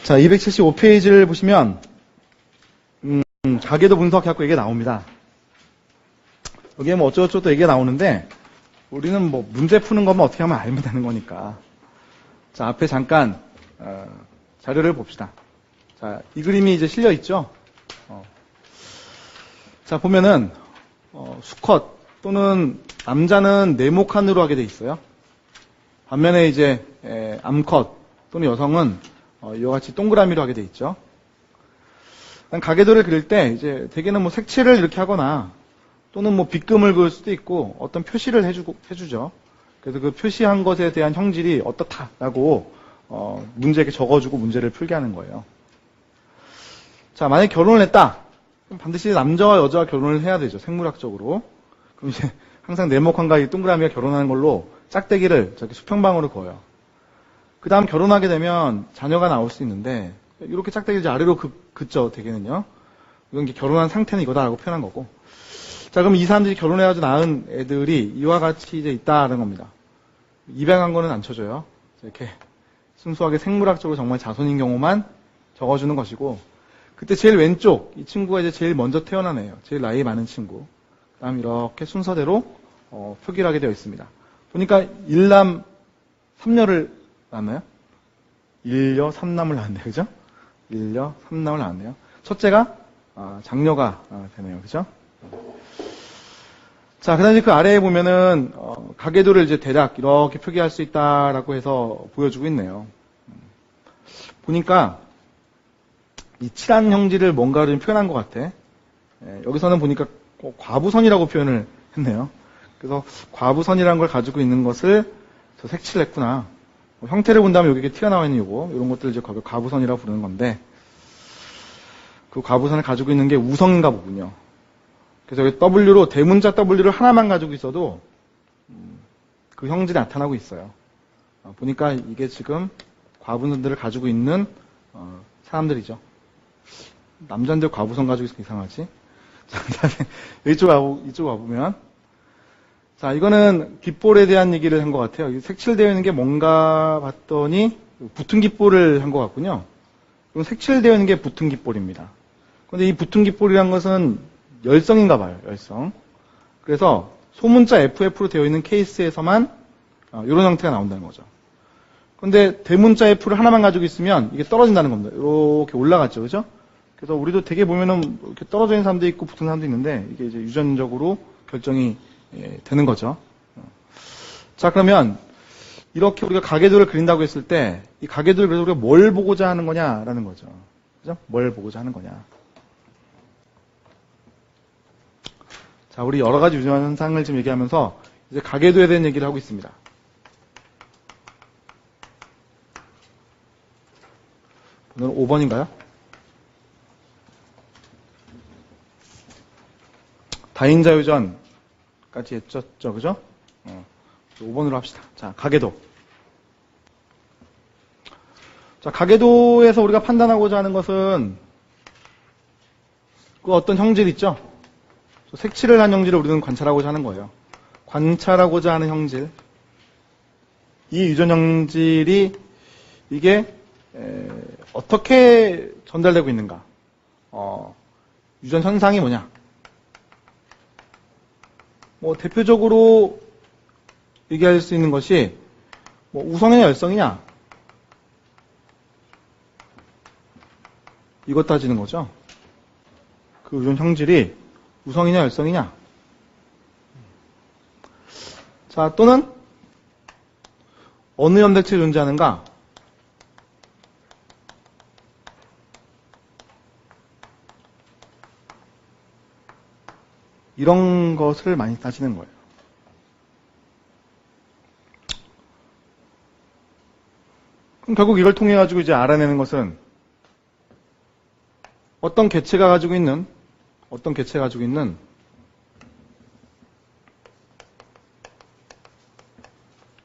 자, 275페이지를 보시면 가계도 분석해갖고 얘기가 나옵니다. 여기에 뭐 어쩌고저쩌고 얘기가 나오는데 우리는 뭐 문제 푸는 것만 어떻게 하면 알면 되는 거니까. 자, 앞에 잠깐 자료를 봅시다. 자, 이 그림이 이제 실려 있죠. 자, 보면은 수컷 또는 남자는 네모칸으로 하게 돼 있어요. 반면에 이제 암컷 또는 여성은 이와 같이 동그라미로 하게 돼 있죠. 가계도를 그릴 때 이제 대개는 뭐 색칠을 이렇게 하거나 또는 뭐 빗금을 그을 수도 있고 어떤 표시를 해주죠. 그래서 그 표시한 것에 대한 형질이 어떻다라고 문제에 적어주고 문제를 풀게 하는 거예요. 자, 만약에 결혼을 했다. 그럼 반드시 남자와 여자와 결혼을 해야 되죠. 생물학적으로. 그럼 이제 항상 네모칸과 이 동그라미가 결혼하는 걸로 짝대기를 저렇게 수평방으로 그어요. 그 다음 결혼하게 되면 자녀가 나올 수 있는데 이렇게 짝대기를 이제 아래로 긋죠. 대개는요. 이건 이제 결혼한 상태는 이거다라고 표현한 거고. 자, 그럼 이 사람들이 결혼해가지고 낳은 애들이 이와 같이 이제 있다는 겁니다. 입양한 거는 안 쳐줘요. 이렇게 순수하게 생물학적으로 정말 자손인 경우만 적어주는 것이고, 그때 제일 왼쪽 이 친구가 이제 제일 먼저 태어난 애예요. 제일 나이 많은 친구. 그다음 이렇게 순서대로 표기를 하게 되어 있습니다. 보니까 1남 3녀를 낳았나요? 1녀 3남을 낳았네요. 그죠? 1녀 3남을 낳았네요. 첫째가 장녀가 되네요. 그죠? 자, 그 다음에 그 아래에 보면은 가계도를 이제 대략 이렇게 표기할 수 있다라고 해서 보여주고 있네요. 보니까 이 칠한 형질을 뭔가를 좀 표현한 것 같아. 여기서는 보니까 과부선이라고 표현을 했네요. 그래서 과부선이라는 걸 가지고 있는 것을 저 색칠을 했구나. 형태를 본다면 여기 튀어나와 있는 요거, 이런 것들을 이제 과부선이라고 부르는 건데, 그 과부선을 가지고 있는 게 우성인가 보군요. 그래서 여기 W로, 대문자 W를 하나만 가지고 있어도 그 형질이 나타나고 있어요. 보니까 이게 지금 과부선들을 가지고 있는 사람들이죠. 남자인데 과부선 가지고 있으면 이상하지? 자, 이쪽 와보면. 자, 이거는 깃볼에 대한 얘기를 한 것 같아요. 색칠되어 있는 게 뭔가 봤더니 붙은 깃볼을 한 것 같군요. 이건 색칠되어 있는 게 붙은 깃볼입니다. 근데 이 붙은 깃볼이란 것은 열성인가 봐요, 열성. 그래서 소문자 FF로 되어 있는 케이스에서만 이런 형태가 나온다는 거죠. 근데 대문자 F를 하나만 가지고 있으면 이게 떨어진다는 겁니다. 이렇게 올라갔죠, 그죠? 그래서 우리도 되게 보면은 이렇게 떨어져 있는 사람도 있고 붙은 사람도 있는데 이게 이제 유전적으로 결정이 되는 거죠. 자, 그러면 이렇게 우리가 가계도를 그린다고 했을 때 이 가계도를 그래서 우리가 뭘 보고자 하는 거냐라는 거죠. 그죠? 뭘 보고자 하는 거냐. 자, 우리 여러 가지 유전 현상을 지금 얘기하면서 이제 가계도에 대한 얘기를 하고 있습니다. 오늘 5번인가요? 다인자 유전까지 했죠, 그죠? 5번으로 합시다. 자, 가계도. 자, 가계도에서 우리가 판단하고자 하는 것은 그 어떤 형질 있죠? 색칠을 한 형질을 우리는 관찰하고자 하는 거예요. 관찰하고자 하는 형질. 이 유전 형질이 이게 어떻게 전달되고 있는가? 유전 현상이 뭐냐? 뭐 대표적으로 얘기할 수 있는 것이 뭐 우성이냐 열성이냐? 이것 따지는 거죠. 그 유전 형질이 우성이냐 열성이냐? 자, 또는 어느 염색체에 존재하는가? 이런 것을 많이 따지는 거예요. 그럼 결국 이걸 통해 가지고 이제 알아내는 것은 어떤 개체가 가지고 있는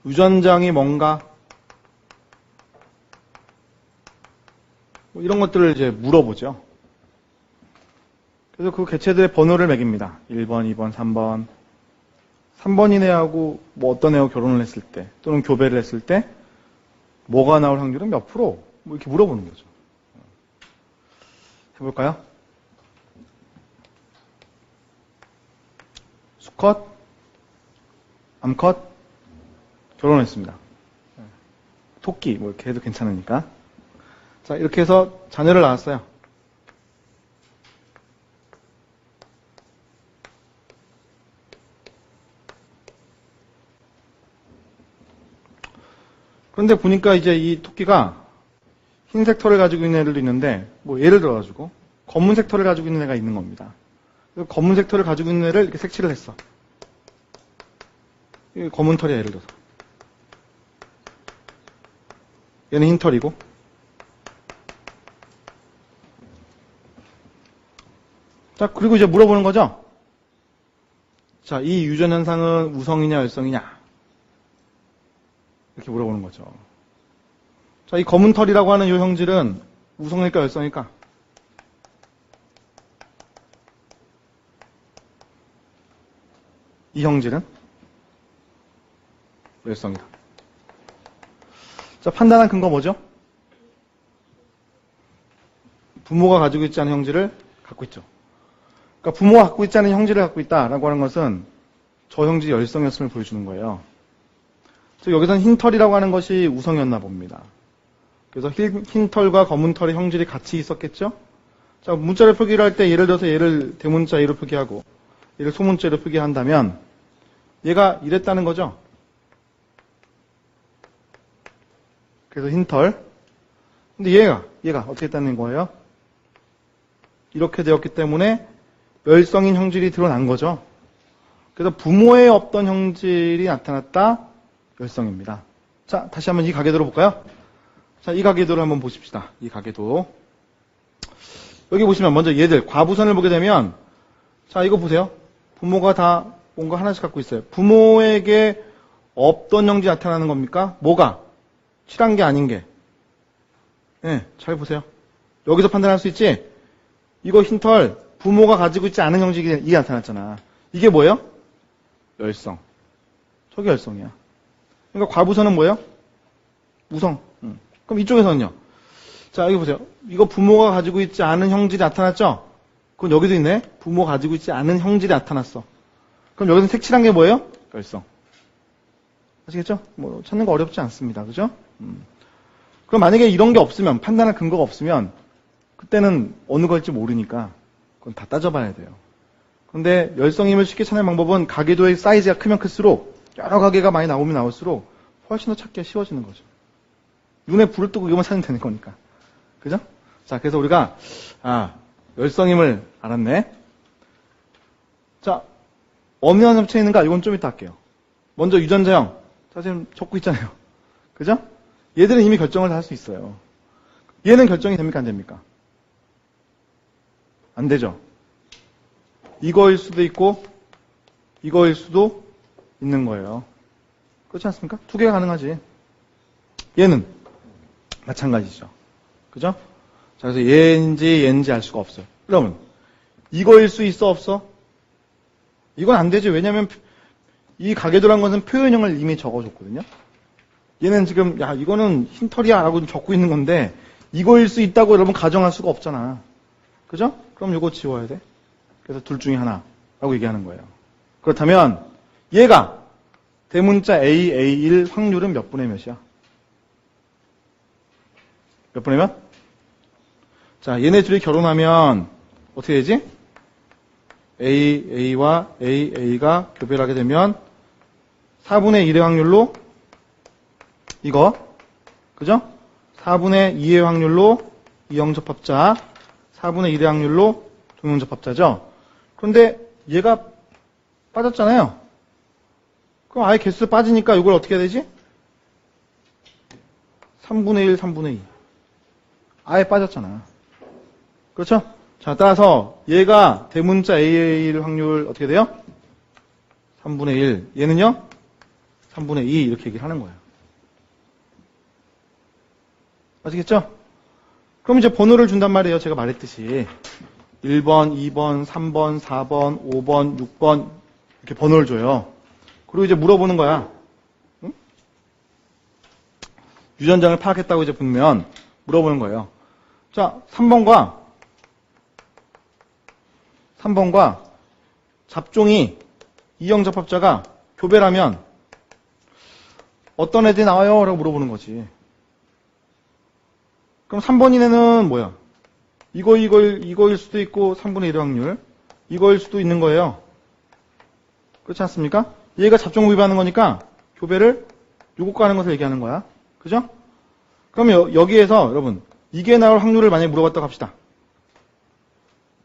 유전장이 뭔가 뭐 이런 것들을 이제 물어보죠. 그래서 그 개체들의 번호를 매깁니다. 1번, 2번, 3번. 3번인 애하고 뭐 어떤 애하고 결혼을 했을 때 또는 교배를 했을 때 뭐가 나올 확률은 몇 프로? 뭐 이렇게 물어보는 거죠. 해볼까요? 수컷, 암컷, 결혼했습니다. 토끼, 뭐 이렇게 해도 괜찮으니까. 자, 이렇게 해서 자녀를 낳았어요. 그런데 보니까 이제 이 토끼가 흰색 털을 가지고 있는 애들도 있는데, 뭐 예를 들어가지고 검은색 털을 가지고 있는 애가 있는 겁니다. 그래서 검은색 털을 가지고 있는 애를 이렇게 색칠을 했어. 이게 검은 털이야, 예를 들어서. 얘는 흰 털이고. 자, 그리고 이제 물어보는 거죠. 자, 이 유전 현상은 우성이냐 열성이냐? 이렇게 물어보는 거죠. 자, 이 검은 털이라고 하는 이 형질은 우성일까 열성일까? 이 형질은 열성이다. 자, 판단한 근거 뭐죠? 부모가 가지고 있지 않은 형질을 갖고 있죠. 그러니까 부모가 갖고 있지 않은 형질을 갖고 있다라고 하는 것은 저 형질이 열성이었음을 보여주는 거예요. 여기서는 흰 털이라고 하는 것이 우성이었나 봅니다. 그래서 흰 털과 검은 털의 형질이 같이 있었겠죠? 자, 문자를 표기를 할 때 예를 들어서 얘를 대문자 A로 표기하고 얘를 소문자로 표기한다면 얘가 이랬다는 거죠. 그래서 흰 털. 근데 얘가 어떻게 했다는 거예요? 이렇게 되었기 때문에 열성인 형질이 드러난 거죠. 그래서 부모에 없던 형질이 나타났다. 열성입니다. 자, 다시 한번 이 가계도로 볼까요? 자, 이 가계도를 한번 보십시다. 이 가계도. 여기 보시면 먼저 얘들 과부선을 보게 되면 자, 이거 보세요. 부모가 다 뭔가 하나씩 갖고 있어요. 부모에게 없던 형질이 나타나는 겁니까? 뭐가? 칠한 게 아닌 게. 네, 잘 보세요. 여기서 판단할 수 있지? 이거 흰털, 부모가 가지고 있지 않은 형질이 이게 나타났잖아. 이게 뭐예요? 열성. 저게 열성이야. 그러니까 과부선은 뭐예요? 우성. 그럼 이쪽에서는요? 자, 여기 보세요. 이거 부모가 가지고 있지 않은 형질이 나타났죠? 그럼 여기도 있네. 부모가 가지고 있지 않은 형질이 나타났어. 그럼 여기서 색칠한 게 뭐예요? 열성. 아시겠죠? 뭐 찾는 거 어렵지 않습니다. 그죠? 그럼 만약에 이런 게 없으면, 판단할 근거가 없으면 그때는 어느 걸지 모르니까 그건 다 따져봐야 돼요. 그런데 열성임을 쉽게 찾는 방법은 가계도의 사이즈가 크면 클수록 여러 가계가 많이 나오면 나올수록 훨씬 더 찾기가 쉬워지는 거죠. 눈에 불을 뜨고 이것만 찾으면 되는 거니까. 그죠? 자, 그래서 우리가 열성임을 알았네. 자, 엄연한 합체 있는가? 이건 좀 이따 할게요. 먼저 유전자형. 자, 지금 적고 있잖아요. 그죠? 얘들은 이미 결정을 다 할 수 있어요. 얘는 결정이 됩니까? 안 됩니까? 안 되죠. 이거일 수도 있고 이거일 수도 있는 거예요. 그렇지 않습니까? 두 개가 가능하지. 얘는 마찬가지죠. 그죠? 자, 그래서 얘인지 알 수가 없어요. 그러면 이거일 수 있어 없어? 이건 안 되죠. 왜냐하면 이 가계도란 것은 표현형을 이미 적어줬거든요. 얘는 지금 이거는 흰털이야 라고 적고 있는 건데 이거일 수 있다고 여러분 가정할 수가 없잖아. 그죠? 그럼 이거 지워야 돼. 그래서 둘 중에 하나라고 얘기하는 거예요. 그렇다면 얘가 대문자 A, A1 확률은 몇 분의 몇이야? 몇 분의 몇? 자, 얘네 둘이 결혼하면 어떻게 되지? A, A와 A, A가 교배를 하게 되면 4분의 1의 확률로 이거, 그죠? 4분의 2의 확률로 이형접합자, 4분의 1의 확률로 동형접합자죠? 그런데 얘가 빠졌잖아요. 그럼 아예 개수 빠지니까 이걸 어떻게 해야 되지? 3분의 1, 3분의 2. 아예 빠졌잖아. 그렇죠? 자, 따라서 얘가 대문자 A의 확률 어떻게 돼요? 3분의 1. 얘는요? 3분의 2 이렇게 얘기를 하는 거예요. 아시겠죠? 그럼 이제 번호를 준단 말이에요. 제가 말했듯이 1번, 2번, 3번, 4번, 5번, 6번 이렇게 번호를 줘요. 그리고 이제 물어보는 거야. 응? 유전장을 파악했다고 이제 보면 물어보는 거예요. 자, 3번과 3번과 잡종이 이형접합자가 교배라면 어떤 애들이 나와요? 라고 물어보는 거지. 그럼 3번 이내는 뭐야? 이거일 수도 있고 3분의 1의 확률. 이거일 수도 있는 거예요. 그렇지 않습니까? 얘가 잡종 구입하는 거니까 교배를 요것과 하는 것을 얘기하는 거야. 그죠? 그럼 여기에서 여러분 이게 나올 확률을 만약에 물어봤다고 합시다.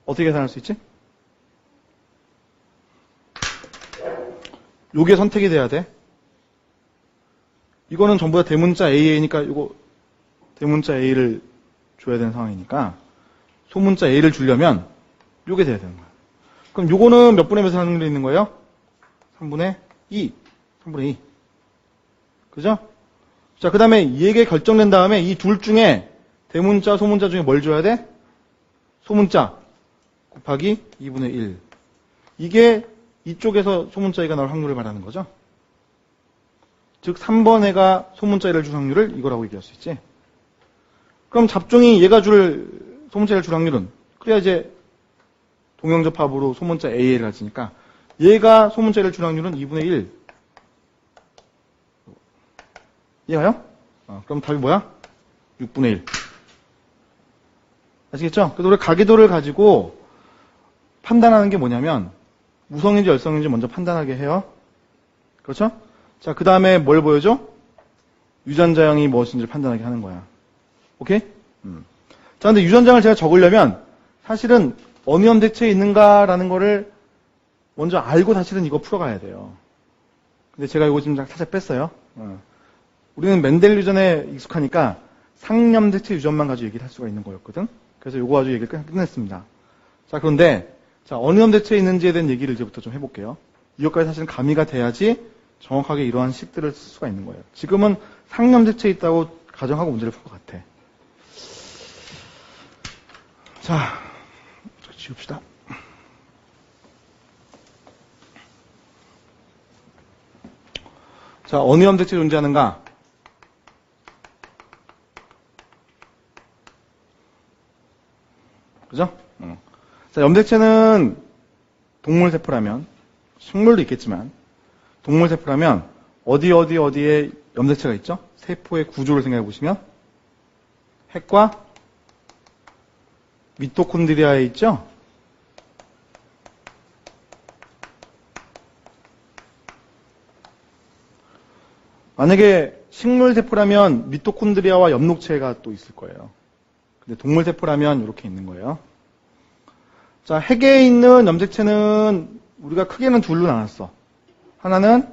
어떻게 계산할 수 있지? 요게 선택이 돼야 돼. 이거는 전부 다 대문자 AA니까 이거 대문자 A를 줘야 되는 상황이니까 소문자 A를 주려면 요게 돼야 되는 거야. 그럼 요거는 몇 분의 몇을 확률이 있는 거예요? 3분의 2. 3분의 2. 그죠? 자, 그 다음에 얘게 결정된 다음에 이 둘 중에 대문자, 소문자 중에 뭘 줘야 돼? 소문자 곱하기 2분의 1. 이게 이쪽에서 소문자 A가 나올 확률을 말하는 거죠. 즉 3번 애가 소문자 A를 줄 확률을 이거라고 얘기할 수 있지. 그럼 잡종이 얘가 줄 소문자 A를 줄 확률은 그래야 이제 동형접합으로 소문자 A를 가지니까 얘가 소문자 A를 줄 확률은 2분의 1. 이해가요? 그럼 답이 뭐야? 6분의 1. 아시겠죠? 그래서 우리 가계도를 가지고 판단하는 게 뭐냐면 무성인지 열성인지 먼저 판단하게 해요. 그렇죠? 자, 그 다음에 뭘 보여줘? 유전자형이 무엇인지 판단하게 하는 거야. 오케이? 자, 근데 유전자형을 제가 적으려면 사실은 어느 염색체에 있는가라는 거를 먼저 알고 사실은 이거 풀어가야 돼요. 근데 제가 이거 지금 살짝 뺐어요. 우리는 멘델 유전에 익숙하니까 상염색체 유전만 가지고 얘기를 할 수가 있는 거였거든. 그래서 이거 가지고 얘기를 끝냈습니다. 자, 그런데 자, 어느 염색체에 있는지에 대한 얘기를 이제부터 좀 해볼게요. 이것까지 사실은 가미가 돼야지 정확하게 이러한 식들을 쓸 수가 있는 거예요. 지금은 상염색체에 있다고 가정하고 문제를 푼 것 같아. 자, 지웁시다. 자, 어느 염색체 존재하는가? 그죠? 자, 염색체는 동물세포라면, 식물도 있겠지만, 동물세포라면, 어디에 염색체가 있죠? 세포의 구조를 생각해 보시면, 핵과 미토콘드리아에 있죠? 만약에 식물세포라면 미토콘드리아와 엽록체가 또 있을 거예요. 근데 동물세포라면 이렇게 있는 거예요. 자, 핵에 있는 염색체는 우리가 크게는 둘로 나눴어. 하나는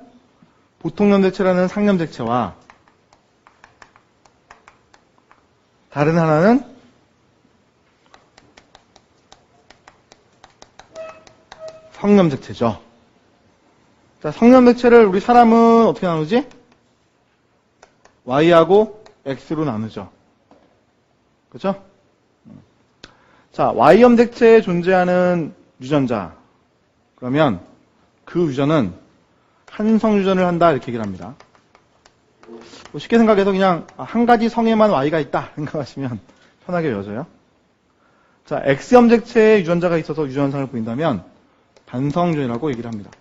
보통 염색체라는 상염색체와 다른 하나는 성염색체죠. 자, 성염색체를 우리 사람은 어떻게 나누지? Y하고 X로 나누죠. 그렇죠? 자, Y염색체에 존재하는 유전자. 그러면 그 유전은 한성 유전을 한다 이렇게 얘기를 합니다. 뭐 쉽게 생각해서 그냥 한 가지 성에만 Y가 있다 생각하시면 편하게 외워져요. 자, X염색체에 유전자가 있어서 유전상을 보인다면 반성 유전이라고 얘기를 합니다.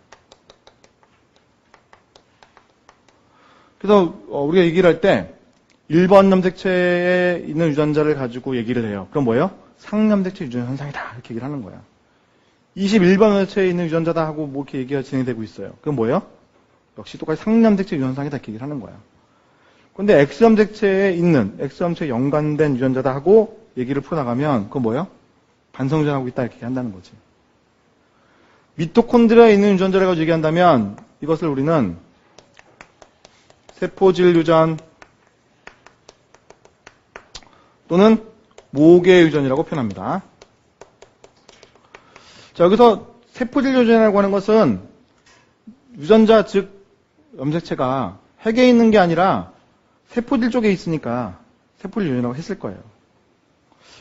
그래서 우리가 얘기를 할 때 1번 염색체에 있는 유전자를 가지고 얘기를 해요. 그럼 뭐예요? 상염색체 유전 현상이다 이렇게 얘기를 하는 거야. 21번 염색체에 있는 유전자다 하고 뭐 이렇게 얘기가 진행되고 있어요. 그럼 뭐예요? 역시 똑같이 상염색체 유전 현상이다 이렇게 얘기를 하는 거야. 근데 X염색체에 있는 X염색체에 연관된 유전자다 하고 얘기를 풀어나가면 그건 뭐예요? 반성유전하고 있다 이렇게 한다는 거지. 미토콘드리아에 있는 유전자를 가지고 얘기한다면 이것을 우리는 세포질 유전 또는 모계 유전이라고 표현합니다. 자, 여기서 세포질 유전이라고 하는 것은 유전자 즉 염색체가 핵에 있는 게 아니라 세포질 쪽에 있으니까 세포질 유전이라고 했을 거예요.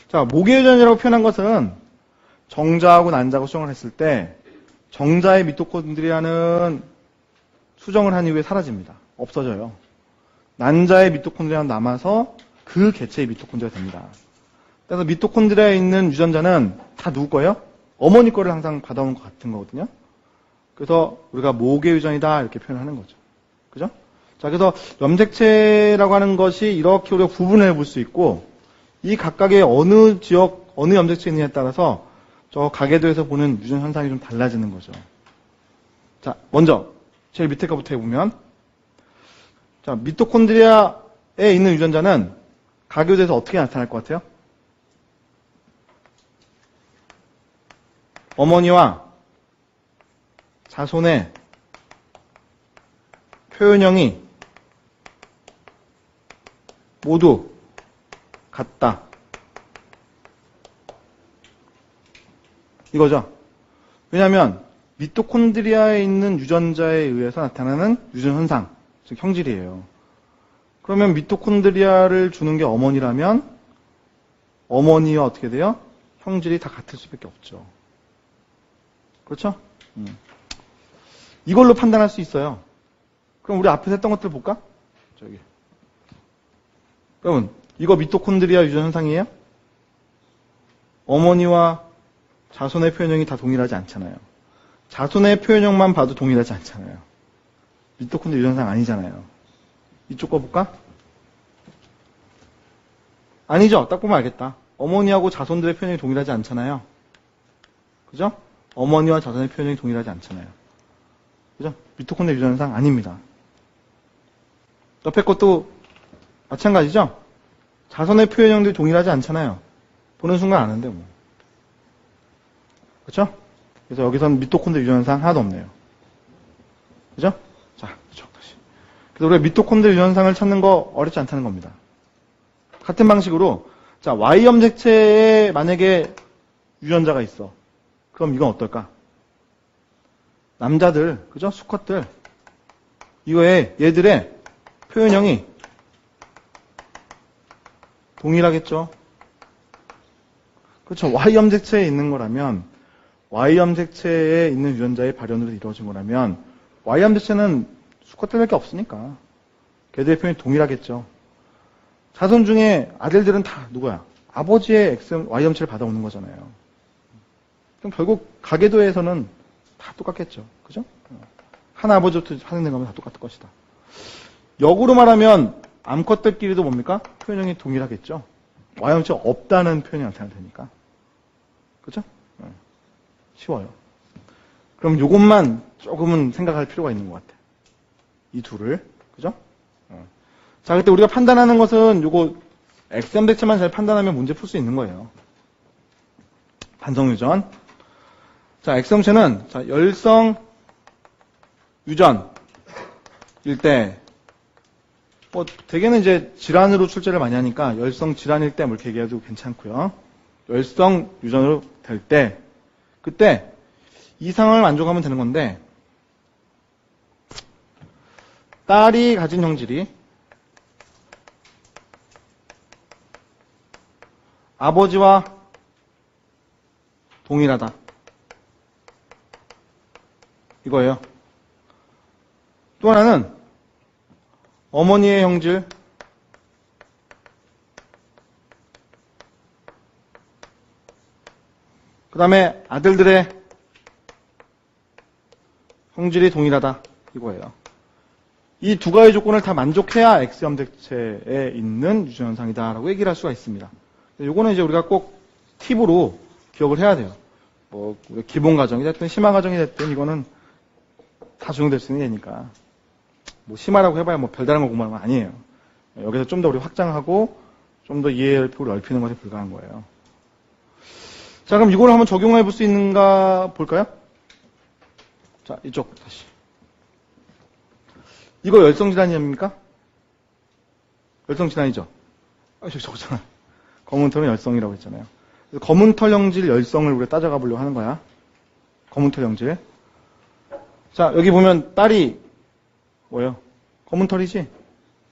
자, 모계 유전이라고 표현한 것은 정자하고 난자하고 수정을 했을 때 정자의 미토콘드리아는 수정을 한 이후에 사라집니다. 없어져요. 난자의 미토콘드리아는 남아서 그 개체의 미토콘드리아가 됩니다. 그래서 미토콘드리아에 있는 유전자는 다 누구 거예요? 어머니 거를 항상 받아오는 것 같은 거거든요. 그래서 우리가 모계 유전이다 이렇게 표현하는 거죠. 그죠? 자, 그래서 염색체라고 하는 것이 이렇게 우리가 구분해 볼 수 있고, 이 각각의 어느 지역, 어느 염색체에 있느냐에 따라서 저 가계도에서 보는 유전 현상이 좀 달라지는 거죠. 자, 먼저 제일 밑에 거부터 해보면, 자, 미토콘드리아에 있는 유전자는 가계도에서 어떻게 나타날 것 같아요? 어머니와 자손의 표현형이 모두 같다. 이거죠. 왜냐하면 미토콘드리아에 있는 유전자에 의해서 나타나는 유전 현상, 즉 형질이에요. 그러면 미토콘드리아를 주는 게 어머니라면 어머니와 어떻게 돼요? 형질이 다 같을 수밖에 없죠. 그렇죠? 이걸로 판단할 수 있어요. 그럼 우리 앞에서 했던 것들 볼까? 저기. 여러분, 이거 미토콘드리아 유전 현상이에요? 어머니와 자손의 표현형이 다 동일하지 않잖아요. 자손의 표현형만 봐도 동일하지 않잖아요. 미토콘드리아 유전 현상 아니잖아요. 이쪽 거 볼까? 아니죠. 딱 보면 알겠다. 어머니하고 자손들의 표현형이 동일하지 않잖아요. 그죠? 어머니와 자손의 표현형이 동일하지 않잖아요. 그죠? 미토콘드리아 유전 현상 아닙니다. 옆에 것도 마찬가지죠? 자손의 표현형들이 동일하지 않잖아요. 보는 순간 아는데 뭐. 그렇죠? 그래서 여기서는 미토콘드리아 유전 현상 하나도 없네요. 그죠? 자, 이쪽 다시. 그래서 우리가 미토콘드리아 유전 현상을 찾는 거 어렵지 않다는 겁니다. 같은 방식으로 자, Y 염색체에 만약에 유전자가 있어. 그럼 이건 어떨까? 남자들, 그죠? 수컷들. 이거에 얘들의 표현형이 동일하겠죠? 그렇죠. Y 염색체에 있는 거라면 Y 염색체에 있는 유전자의 발현으로 이루어진 거라면 Y 염색체는 수컷들밖에 없으니까 걔들의 표현이 동일하겠죠. 자손 중에 아들들은 다 누구야? 아버지의 Y 염색체를 받아오는 거잖아요. 그럼 결국 가계도에서는 다 똑같겠죠. 그죠? 한 아버지부터 하는 거면 다 똑같을 것이다. 역으로 말하면 암컷들끼리도 뭡니까? 표현형이 동일하겠죠. Y형체가 없다는 표현이 나타나니까. 그죠? 쉬워요. 그럼 요것만 조금은 생각할 필요가 있는 것 같아. 이 둘을. 그죠? 자, 그때 우리가 판단하는 것은 요거 X염색체만 잘 판단하면 문제 풀 수 있는 거예요. 반성유전. 자, X염체는 자, 열성 유전일 때 뭐 대개는 이제 질환으로 출제를 많이 하니까 열성 질환일 때 뭐 이렇게 얘기해도 괜찮고요. 열성 유전으로 될 때 그때 이 상황을 만족하면 되는 건데 딸이 가진 형질이 아버지와 동일하다. 이거예요. 또 하나는 어머니의 형질 그 다음에 아들들의 형질이 동일하다. 이거예요. 이 두 가지 조건을 다 만족해야 X염색체에 있는 유전현상이다라고 얘기를 할 수가 있습니다. 요거는 이제 우리가 꼭 팁으로 기억을 해야 돼요. 뭐 기본 과정이 됐든 심화 과정이 됐든 이거는 다 적용될 수 있는 예니까. 뭐 심화라고 해봐야 뭐 별다른 거 공부하는 건 아니에요. 여기서 좀 더 우리 확장하고 좀 더 이해를 넓히는 것에 불과한 거예요. 자, 그럼 이걸 한번 적용해 볼 수 있는가 볼까요? 자, 이쪽 다시. 이거 열성질환입니까? 열성질환이죠? 저기 적었잖아. 검은 털은 열성이라고 했잖아요. 그래서 검은 털 형질 열성을 우리가 따져가 보려고 하는 거야. 검은 털 형질. 자, 여기 보면 딸이 뭐예요? 검은 털이지?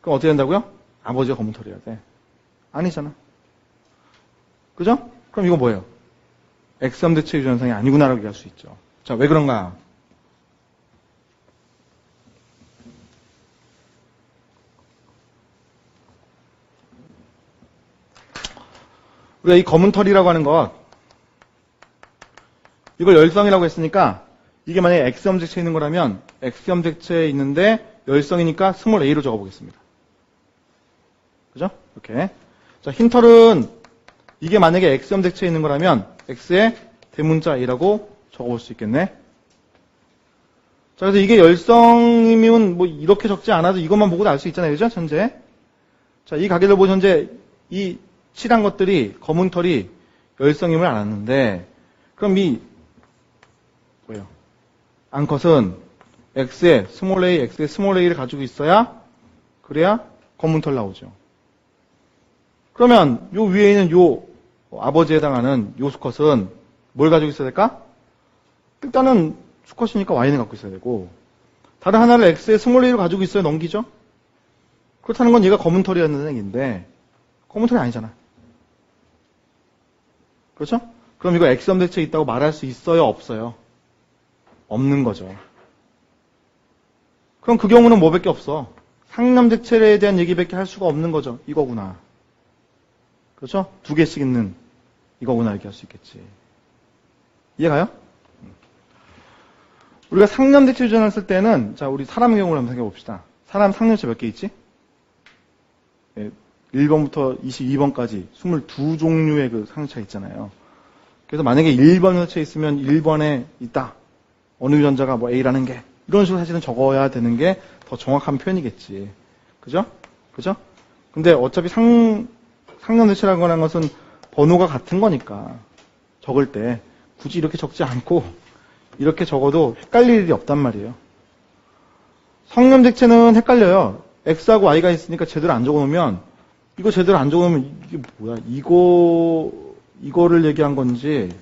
그럼 어떻게 된다고요? 아버지가 검은 털이어야 돼. 아니잖아. 그죠? 그럼 이거 뭐예요? X염색체 유전상이 아니구나라고 얘기할 수 있죠. 자, 왜 그런가? 우리가 이 검은 털이라고 하는 것, 이걸 열성이라고 했으니까 이게 만약에 X염색체에 있는 거라면 X염색체에 있는데 열성이니까 스몰 a로 적어보겠습니다. 그죠? 이렇게. 자, 흰 털은 이게 만약에 X염색체에 있는 거라면 X의 대문자 a라고 적어볼 수 있겠네. 자, 그래서 이게 열성이면 뭐 이렇게 적지 않아도 이것만 보고도 알 수 있잖아요. 그죠? 현재. 자, 이 가게를 보고 현재 이 칠한 것들이 검은 털이 열성임을 알았는데 그럼 이 뭐예요? 암컷은 X의 스몰 a, X의 스몰 a를 가지고 있어야 그래야 검은 털 나오죠. 그러면 요 위에 있는 요 아버지에 해당하는 요 수컷은 뭘 가지고 있어야 될까? 일단은 수컷이니까 Y는 갖고 있어야 되고 다른 하나를 X의 스몰 a로 가지고 있어야 넘기죠? 그렇다는 건 얘가 검은 털이었는 얘기인데 검은 털이 아니잖아. 그렇죠? 그럼 이거 X염색체에 있다고 말할 수 있어요? 없어요? 없는 거죠. 그럼 그 경우는 뭐밖에 없어? 상염색체에 대한 얘기밖에 할 수가 없는 거죠. 이거구나. 그렇죠? 두 개씩 있는 이거구나 얘기할 수 있겠지. 이해가요? 우리가 상염색체 유전을 쓸 때는 자 우리 사람 경우를 한번 생각해 봅시다. 사람 상염색체 몇 개 있지? 1번부터 22번까지 22종류의 그 상염체가 있잖아요. 그래서 만약에 1번 염색체에 있으면 1번에 있다. 어느 유전자가 뭐 A라는 게 이런 식으로 사실은 적어야 되는 게 더 정확한 표현이겠지. 그죠? 그죠? 근데 어차피 상염색체라고 하는 것은 번호가 같은 거니까 적을 때 굳이 이렇게 적지 않고 이렇게 적어도 헷갈릴 일이 없단 말이에요. 성염색체는 헷갈려요. X하고 Y가 있으니까 제대로 안 적어놓으면 이거 제대로 안 적어놓으면 이게 뭐야? 이거를 얘기한 건지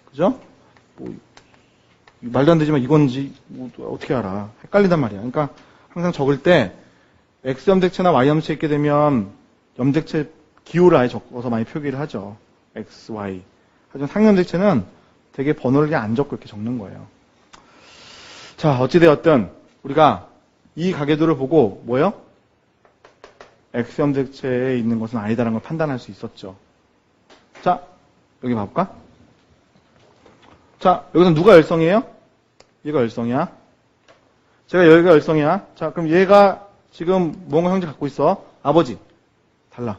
그죠? 뭐 말도 안 되지만 이건지 뭐 어떻게 알아? 헷갈린단 말이야. 그러니까 항상 적을 때 X염색체나 Y염색체 있게 되면 염색체 기호를 아예 적어서 많이 표기를 하죠. X, Y. 하지만 상염색체는 되게 번호를 안 적고 이렇게 적는 거예요. 자, 어찌되었든 우리가 이 가계도를 보고 뭐요? X염색체에 있는 것은 아니다라는 걸 판단할 수 있었죠. 자, 여기 봐볼까? 자, 여기서 누가 열성이에요? 얘가 열성이야. 제가 여기가 열성이야. 자, 그럼 얘가 지금 뭔가 형제 갖고 있어. 아버지. 달라.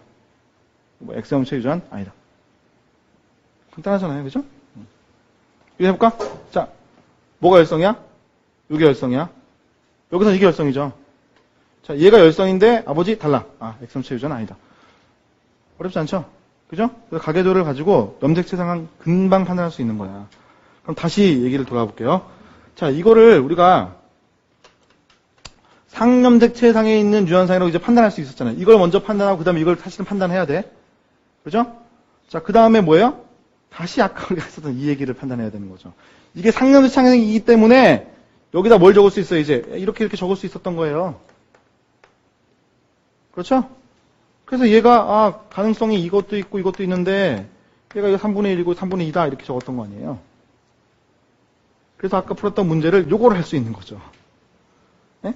뭐 X염색체 유전? 아니다. 간단하잖아요. 그죠? 이거 해볼까? 자, 뭐가 열성이야? 이게 열성이야. 여기서 이게 열성이죠. 자, 얘가 열성인데 아버지 달라. 아, X염색체 유전 아니다. 어렵지 않죠? 그죠? 그래서 가계도를 가지고 염색체 상황 금방 판단할 수 있는 거야. 그럼 다시 얘기를 돌아볼게요. 자, 이거를 우리가 상염색체 상에 있는 유전상이라고 이제 판단할 수 있었잖아요. 이걸 먼저 판단하고 그 다음에 이걸 사실은 판단해야 돼. 그죠? 자, 그 다음에 뭐예요? 다시 아까 우리가 했었던 이 얘기를 판단해야 되는 거죠. 이게 상염색체 상이기 때문에 여기다 뭘 적을 수 있어요? 이제 이렇게 적을 수 있었던 거예요. 그렇죠? 그래서 얘가 가능성이 이것도 있고 이것도 있는데 얘가 이거 3분의 1이고 3분의 2다 이렇게 적었던 거 아니에요. 그래서 아까 풀었던 문제를 요거를 할 수 있는 거죠. 네?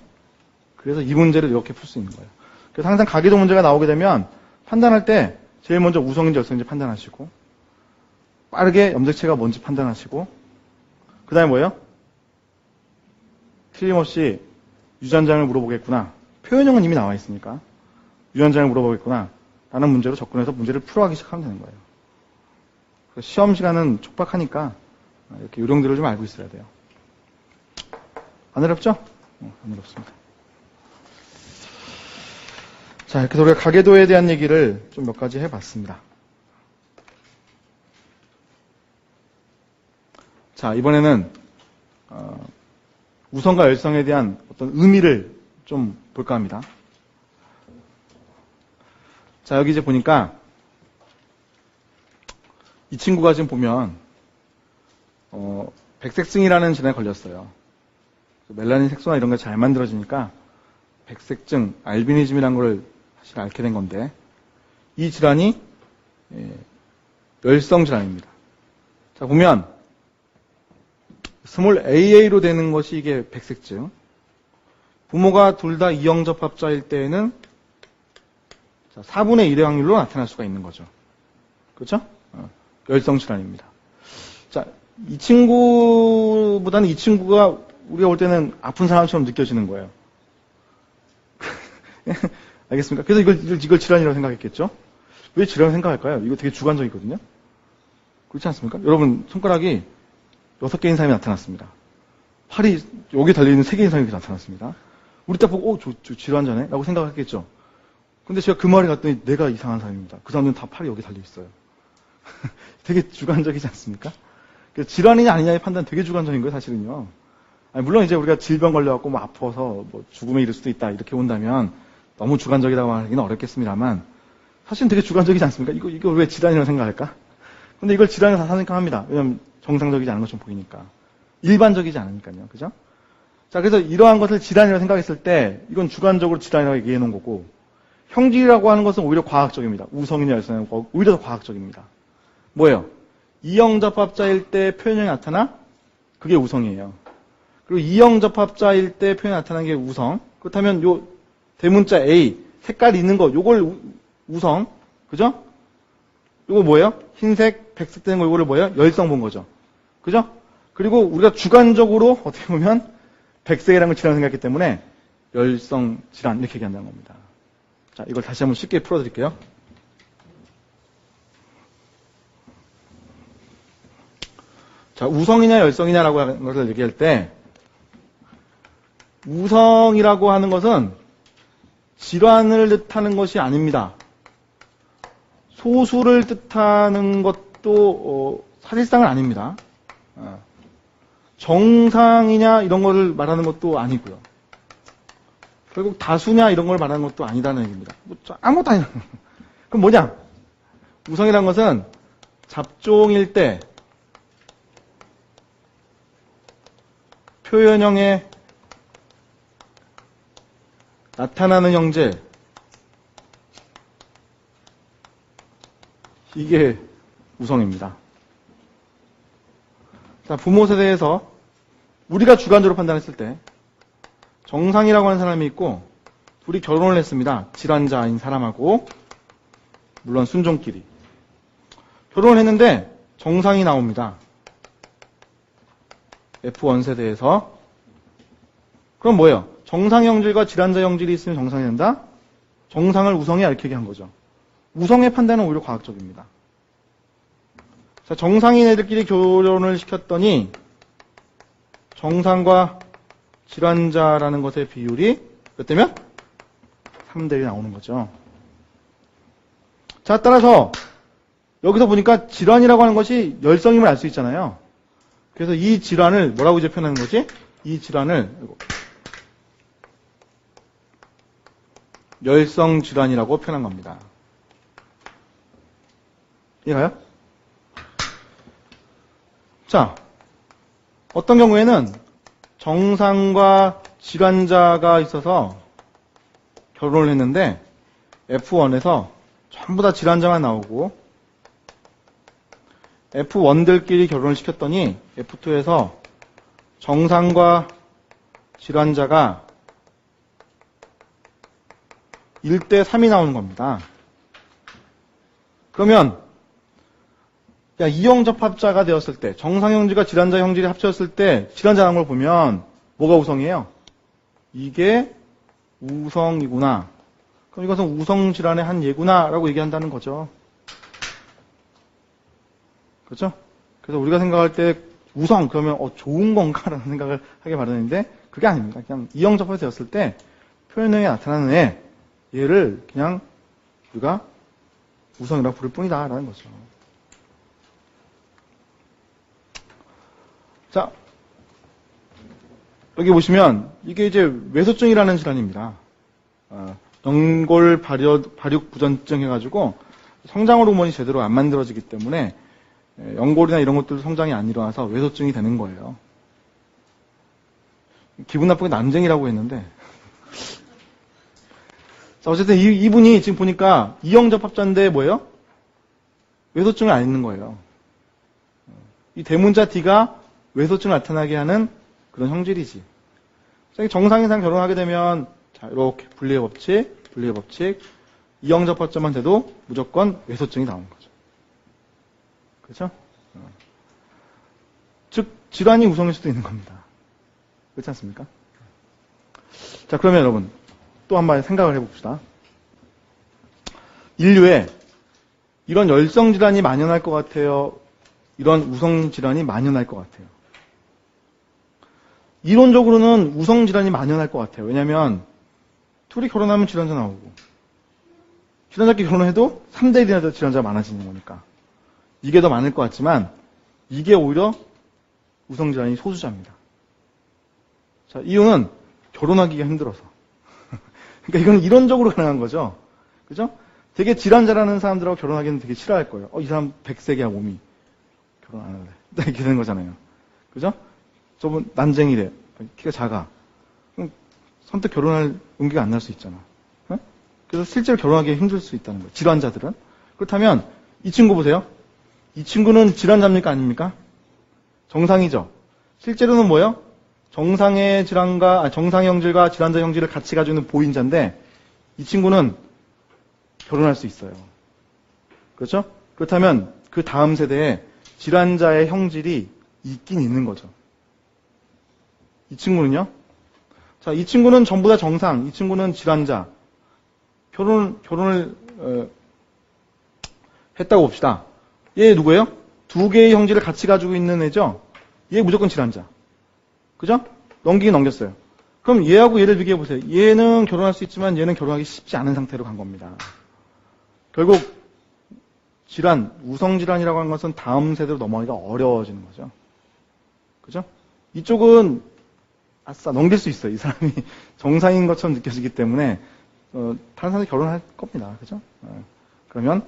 그래서 이 문제를 이렇게 풀 수 있는 거예요. 그래서 항상 가계도 문제가 나오게 되면 판단할 때 제일 먼저 우성인지 열성인지 판단하시고 빠르게 염색체가 뭔지 판단하시고 그 다음에 뭐예요? 틀림없이 유전장을 물어보겠구나. 표현형은 이미 나와 있으니까 유전장을 물어보겠구나 라는 문제로 접근해서 문제를 풀어가기 시작하면 되는 거예요. 시험 시간은 촉박하니까 이렇게 요령들을 좀 알고 있어야 돼요. 안 어렵죠? 안 어렵습니다. 자, 이렇게 우리가 가계도에 대한 얘기를 좀 몇 가지 해봤습니다. 자, 이번에는 우성과 열성에 대한 어떤 의미를 좀 볼까 합니다. 자, 여기 이제 보니까 이 친구가 지금 보면 백색증이라는 질환에 걸렸어요. 멜라닌 색소나 이런 게 잘 만들어지니까 백색증, 알비니즘이라는 걸 사실 앓게 된 건데 이 질환이 열성 질환입니다. 자, 보면 스몰 AA로 되는 것이 이게 백색증. 부모가 둘 다 이형접합자일 때에는 4분의 1의 확률로 나타날 수가 있는 거죠. 그렇죠? 열성 질환입니다. 자, 이 친구보다는 이 친구가 우리가 볼 때는 아픈 사람처럼 느껴지는 거예요. 알겠습니까? 그래서 이걸 질환이라고 생각했겠죠? 왜 질환을 생각할까요? 이거 되게 주관적이거든요? 그렇지 않습니까? 여러분, 손가락이 6개인 사람이 나타났습니다. 팔이 여기 달려있는 3개인 사람이 나타났습니다. 우리 딱 보고, 저 질환자네? 라고 생각했겠죠? 근데 제가 그 말에 갔더니 내가 이상한 사람입니다. 그 사람들은 다 팔이 여기 달려있어요. 되게 주관적이지 않습니까? 질환이냐 아니냐의 판단 되게 주관적인 거예요, 사실은요. 아니, 물론 이제 우리가 질병 걸려갖고 뭐 아파서 뭐 죽음에 이를 수도 있다, 이렇게 본다면 너무 주관적이라고 하기는 어렵겠습니다만, 사실은 되게 주관적이지 않습니까? 이거 왜 질환이라고 생각할까? 근데 이걸 질환이라고 생각합니다. 왜냐면 정상적이지 않은 것처럼 보이니까. 일반적이지 않으니까요. 그죠? 자, 그래서 이러한 것을 질환이라고 생각했을 때, 이건 주관적으로 질환이라고 얘기해 놓은 거고, 형질이라고 하는 것은 오히려 과학적입니다. 우성이냐 열성이냐, 오히려 더 과학적입니다. 뭐예요? 이형접합자일 때 표현형이 나타나? 그게 우성이에요. 그리고 이형접합자일 때 표현이 나타나는 게 우성. 그렇다면 요 대문자 A, 색깔이 있는 거, 요걸 우성. 그죠? 요거 뭐예요? 흰색, 백색 되는 거, 요거를 뭐예요? 열성 본 거죠. 그죠? 그리고 우리가 주관적으로 어떻게 보면 백색이라는 걸 질환 생각했기 때문에 열성 질환 이렇게 얘기한다는 겁니다. 자, 이걸 다시 한번 쉽게 풀어드릴게요. 자, 우성이냐 열성이냐라고 하는 것을 얘기할 때 우성이라고 하는 것은 질환을 뜻하는 것이 아닙니다. 소수를 뜻하는 것도 사실상은 아닙니다. 정상이냐 이런 거를 말하는 것도 아니고요. 결국 다수냐 이런 걸 말하는 것도 아니다는 얘기입니다. 아무것도 아니야. 그럼 뭐냐? 우성이라는 것은 잡종일 때 표현형에 나타나는 형질, 이게 우성입니다. 자, 부모 세대에서 우리가 주관적으로 판단했을 때 정상이라고 하는 사람이 있고 둘이 결혼을 했습니다. 질환자인 사람하고 물론 순종끼리 결혼을 했는데 정상이 나옵니다. F1 세대에서 그럼 뭐예요? 정상 형질과 질환자 형질이 있으면 정상이 된다? 정상을 우성이야 이렇게 얘기한 거죠. 우성의 판단은 오히려 과학적입니다. 자, 정상인 애들끼리 결혼을 시켰더니 정상과 질환자라는 것의 비율이 몇 대면? 3대1이 나오는 거죠. 자, 따라서 여기서 보니까 질환이라고 하는 것이 열성임을 알 수 있잖아요. 그래서 이 질환을 뭐라고 이제 표현하는 거지? 이 질환을 열성 질환이라고 표현한 겁니다. 이해가요? 자, 어떤 경우에는 정상과 질환자가 있어서 결혼을 했는데 F1에서 전부 다 질환자만 나오고 F1들끼리 결혼을 시켰더니 F2에서 정상과 질환자가 1대 3이 나오는 겁니다. 그러면 이형접합자가 되었을 때 정상 형질과 질환자 형질이 합쳐졌을 때 질환자라는 걸 보면 뭐가 우성이에요? 이게 우성이구나. 그럼 이것은 우성질환의 한 예구나라고 얘기한다는 거죠. 그렇죠? 그래서 우리가 생각할 때 우성 그러면 좋은 건가라는 생각을 하게 마련인데 그게 아닙니다. 그냥 이형접합이 되었을 때 표현형에 나타나는 얘를 그냥 우리가 우성이라고 부를 뿐이다라는 거죠. 자, 여기 보시면 이게 이제 외소증이라는 질환입니다. 연골 발육 부전증 해가지고 성장 호르몬이 제대로 안 만들어지기 때문에 연골이나 이런 것들 성장이 안 일어나서 외소증이 되는 거예요. 기분 나쁘게 난쟁이라고 했는데 자, 어쨌든 이분이 지금 보니까 이형접합자인데 뭐예요? 외소증을 안 있는 거예요. 이 대문자 D가 외소증을 나타나게 하는 그런 형질이지. 정상인상 결혼하게 되면 자, 이렇게 분리의 법칙, 이형접합자만 돼도 무조건 외소증이 나오는 거죠. 그렇죠? 즉 질환이 우성일 수도 있는 겁니다. 그렇지 않습니까? 자, 그러면 여러분 또 한번 생각을 해봅시다. 인류에 이런 열성 질환이 만연할 것 같아요? 이런 우성 질환이 만연할 것 같아요? 이론적으로는 우성 질환이 만연할 것 같아요. 왜냐하면 둘이 결혼하면 질환자 나오고 질환자끼리 결혼해도 3대 1이나 질환자가 많아지는 거니까 이게 더 많을 것 같지만 이게 오히려 우성 질환이 소수자입니다. 자, 이유는 결혼하기가 힘들어서. 그러니까 이건 이론적으로 가능한 거죠. 그죠? 되게 질환자라는 사람들하고 결혼하기는 되게 싫어할 거예요. 이 사람 100세기야 몸이. 결혼 안 할래. 이렇게 되는 거잖아요. 그죠? 저분 난쟁이래. 키가 작아. 그럼 선뜻 결혼할 용기가 안 날 수 있잖아. 네? 그래서 실제로 결혼하기 힘들 수 있다는 거예요. 질환자들은. 그렇다면 이 친구 보세요. 이 친구는 질환자입니까? 아닙니까? 정상이죠. 실제로는 뭐예요? 정상의 질환과, 정상의 형질과 질환자 형질을 같이 가지고 있는 보인자인데 이 친구는 결혼할 수 있어요. 그렇죠? 그렇다면 그 다음 세대에 질환자의 형질이 있긴 있는 거죠. 이 친구는요? 자, 이 친구는 전부 다 정상, 이 친구는 질환자. 결혼을 했다고 봅시다. 얘 누구예요? 두 개의 형질을 같이 가지고 있는 애죠? 얘 무조건 질환자. 그죠? 넘기긴 넘겼어요. 그럼 얘하고 얘를 비교해 보세요. 얘는 결혼할 수 있지만 얘는 결혼하기 쉽지 않은 상태로 간 겁니다. 결국 질환, 우성질환이라고 하는 것은 다음 세대로 넘어가기가 어려워지는 거죠. 그죠? 이쪽은 아싸 넘길 수 있어요. 이 사람이 정상인 것처럼 느껴지기 때문에 다른 사람이 결혼할 겁니다. 그죠? 그러면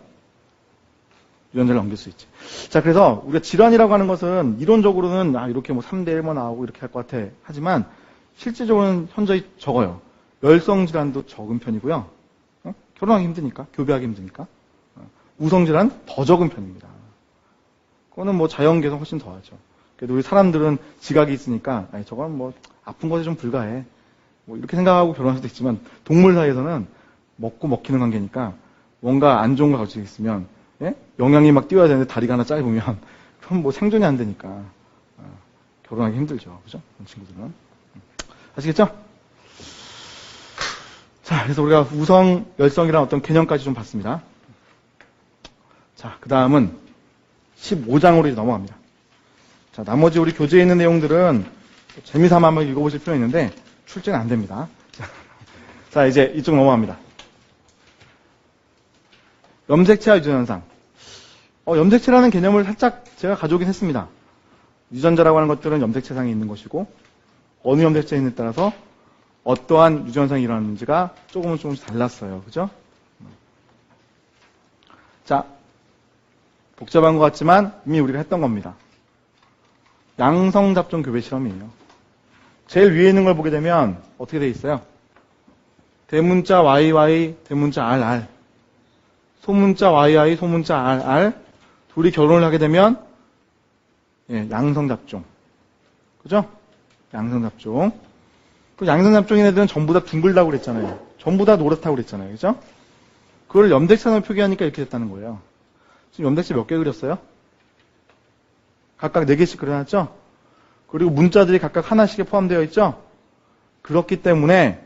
유전자를 넘길 수 있지. 자, 그래서 우리가 질환이라고 하는 것은 이론적으로는 이렇게 뭐 3대 1만 나오고 이렇게 할 것 같아. 하지만 실제적으로는 현저히 적어요. 열성 질환도 적은 편이고요. 결혼하기 힘드니까, 교배하기 힘드니까. 우성 질환 더 적은 편입니다. 그거는 뭐 자연계에서 훨씬 더하죠. 그래도 우리 사람들은 지각이 있으니까 저건 뭐 아픈 것에 좀 불과해. 뭐 이렇게 생각하고 결혼할 수도 있지만 동물 사이에서는 먹고 먹히는 관계니까 뭔가 안 좋은 거 가지고 있으면 영양이 막 뛰어야 되는데 다리가 하나 짧으면 그럼 뭐 생존이 안 되니까 결혼하기 힘들죠. 그죠? 그런 친구들은. 아시겠죠? 자, 그래서 우리가 우성, 열성이라는 어떤 개념까지 좀 봤습니다. 자, 그 다음은 15장으로 이제 넘어갑니다. 자, 나머지 우리 교재에 있는 내용들은 재미삼아 한번 읽어보실 필요 있는데 출제는 안 됩니다. 자, 이제 이쪽 넘어갑니다. 염색체와 유전현상. 염색체라는 개념을 살짝 제가 가져오긴 했습니다. 유전자라고 하는 것들은 염색체상에 있는 것이고 어느 염색체에 따라서 어떠한 유전현상이 일어나는지가 조금씩 달랐어요. 그죠? 자, 복잡한 것 같지만 이미 우리가 했던 겁니다. 양성잡종 교배 실험이에요. 제일 위에 있는 걸 보게 되면 어떻게 돼 있어요? 대문자 YY, 대문자 RR. 소문자 YI, 소문자 RR. 둘이 결혼을 하게 되면 양성잡종. 그죠? 양성잡종. 그 양성잡종인 애들은 전부 다 둥글다고 그랬잖아요. 전부 다 노랗다고 그랬잖아요. 그죠? 그걸 염색체로 표기하니까 이렇게 됐다는 거예요. 지금 염색체 몇 개 그렸어요? 각각 4개씩 그려놨죠? 그리고 문자들이 각각 하나씩에 포함되어 있죠? 그렇기 때문에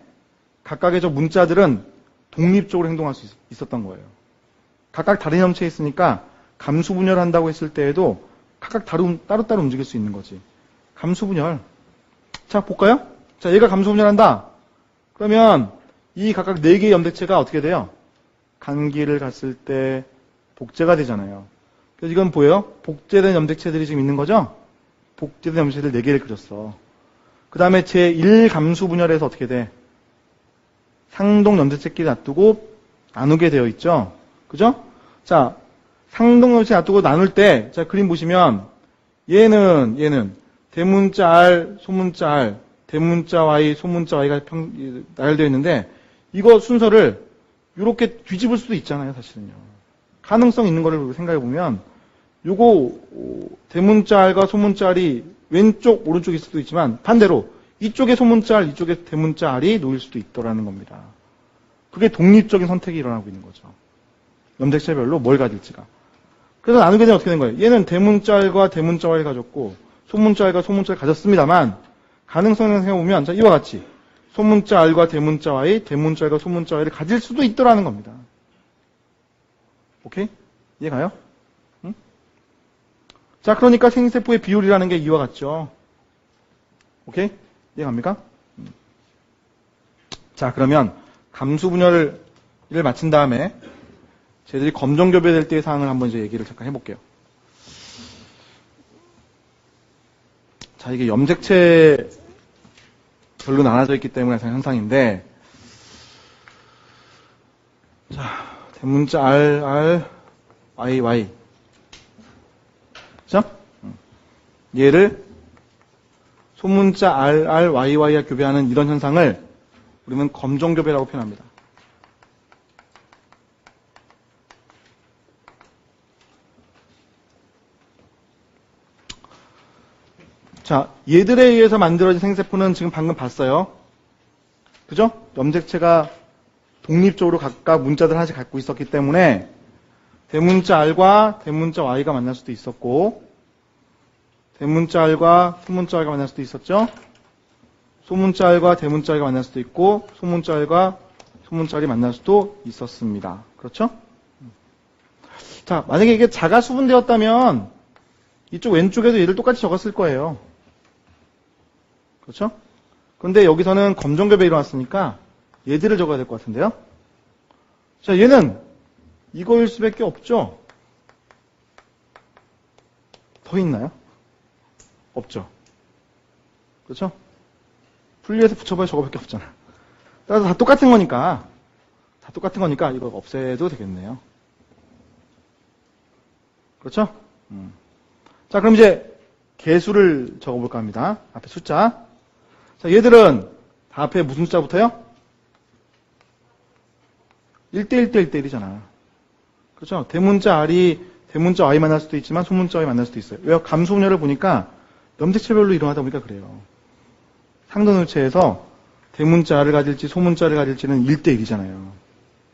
각각의 저 문자들은 독립적으로 행동할 수 있었던 거예요. 각각 다른 염체에 있으니까 감수분열한다고 했을 때에도 각각 따로따로 움직일 수 있는 거지. 감수분열. 자, 볼까요? 자, 얘가 감수분열한다. 그러면 이 각각 4개의 염색체가 어떻게 돼요? 감기를 갔을 때 복제가 되잖아요. 그래서 이건 뭐예요? 복제된 염색체들이 지금 있는 거죠? 복제된 염색체들 4개를 그렸어. 그 다음에 제1감수분열에서 어떻게 돼? 상동 염색체끼리 놔두고 나누게 되어 있죠? 그죠? 자, 상동 염색체 놔두고 나눌 때, 자, 그림 보시면, 얘는, 대문자 R, 소문자 R, 대문자 Y, 소문자 Y가 나열되어 있는데, 이거 순서를 이렇게 뒤집을 수도 있잖아요, 사실은요. 가능성 있는 거를 생각해 보면, 요거, 대문자 R과 소문자 R이 왼쪽, 오른쪽일 수도 있지만, 반대로, 이쪽에 소문자 R, 이쪽에 대문자 R이 놓일 수도 있더라는 겁니다. 그게 독립적인 선택이 일어나고 있는 거죠. 염색체별로 뭘 가질지가. 그래서 나누게 되면 어떻게 된 거예요? 얘는 대문자 R과 대문자 Y를 가졌고, 소문자 R과 소문자 R을 가졌습니다만 가능성을 생각해보면 자, 이와 같이 소문자 R과 대문자 Y, 대문자 R과 소문자 Y를 가질 수도 있더라는 겁니다. 오케이? 이해가요? 응? 자, 그러니까 생세포의 비율이라는 게 이와 같죠. 오케이? 이해갑니까? 자, 그러면 감수 분열을 마친 다음에 저희들이 검정교배될 때의 사항을 한번 이제 얘기를 잠깐 해볼게요. 자, 이게 염색체 별로 나눠져 있기 때문에 현상인데, 자, 대문자 R, Y. 그죠? 얘를 소문자 Y와 교배하는 이런 현상을 우리는 검정교배라고 표현합니다. 자, 얘들에 의해서 만들어진 생세포는 지금 방금 봤어요. 그죠? 염색체가 독립적으로 각각 문자들 하나씩 갖고 있었기 때문에 대문자 R과 대문자 Y가 만날 수도 있었고 대문자 R과 소문자 Y가 만날 수도 있었죠. 소문자 R과 대문자 Y가 만날 수도 있고 소문자 R과 소문자 R이 만날 수도 있었습니다. 그렇죠? 자, 만약에 이게 자가 수분되었다면 이쪽 왼쪽에도 얘를 똑같이 적었을 거예요. 그렇죠? 그런데 여기서는 검정교배 일어났으니까 얘들을 적어야 될 것 같은데요. 자, 얘는 이거일 수밖에 없죠? 더 있나요? 없죠. 그렇죠? 분리해서 붙여봐야 저거밖에 없잖아. 따라서 다 똑같은 거니까 이거 없애도 되겠네요. 그렇죠? 자, 그럼 이제 개수를 적어볼까 합니다. 앞에 숫자. 자, 얘들은 다 앞에 무슨 숫자 붙어요? 1대1대1대1이잖아. 그렇죠? 대문자 R이 대문자 Y 만날 수도 있지만 소문자 Y 만날 수도 있어요. 왜요? 감소분열을 보니까 염색체별로 일어나다 보니까 그래요. 상등물체에서 대문자 R을 가질지 소문자 R을 가질지는 1대1이잖아요.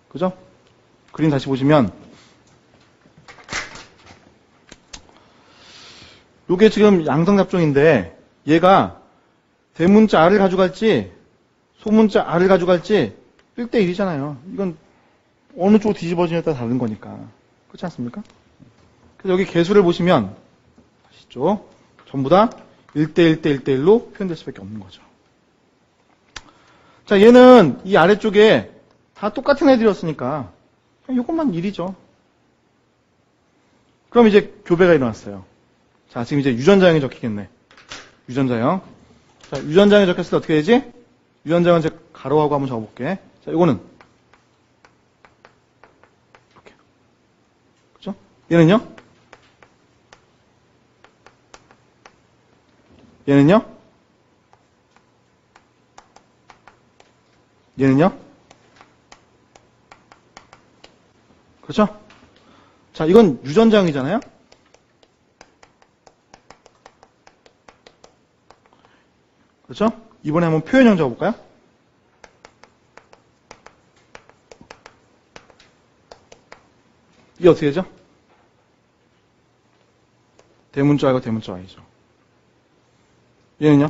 그죠? 그림 다시 보시면 요게 지금 양성잡종인데 얘가 대문자 R을 가져갈지 소문자 R을 가져갈지 1대1이잖아요. 이건 어느 쪽 뒤집어지냐에 따라 다른 거니까. 그렇지 않습니까? 그래서 여기 개수를 보시면 아시죠? 전부 다 1대1대1대1로 표현될 수밖에 없는 거죠. 자, 얘는 이 아래쪽에 다 똑같은 애들이었으니까 그냥 이것만 1이죠. 그럼 이제 교배가 일어났어요. 자, 지금 이제 유전자형이 적히겠네. 유전자형. 자, 유전자형이 적혔을 때 어떻게 되지? 유전자형은 제가 가로하고 한번 적어볼게. 자, 이거는 이렇게. 그죠? 얘는요? 얘는요? 얘는요? 그렇죠? 자, 이건 유전자형이잖아요? 그렇죠? 이번에 한번 표현형 적어볼까요? 이게 어떻게 되죠? 대문자 R과 대문자 Y죠. 얘는요?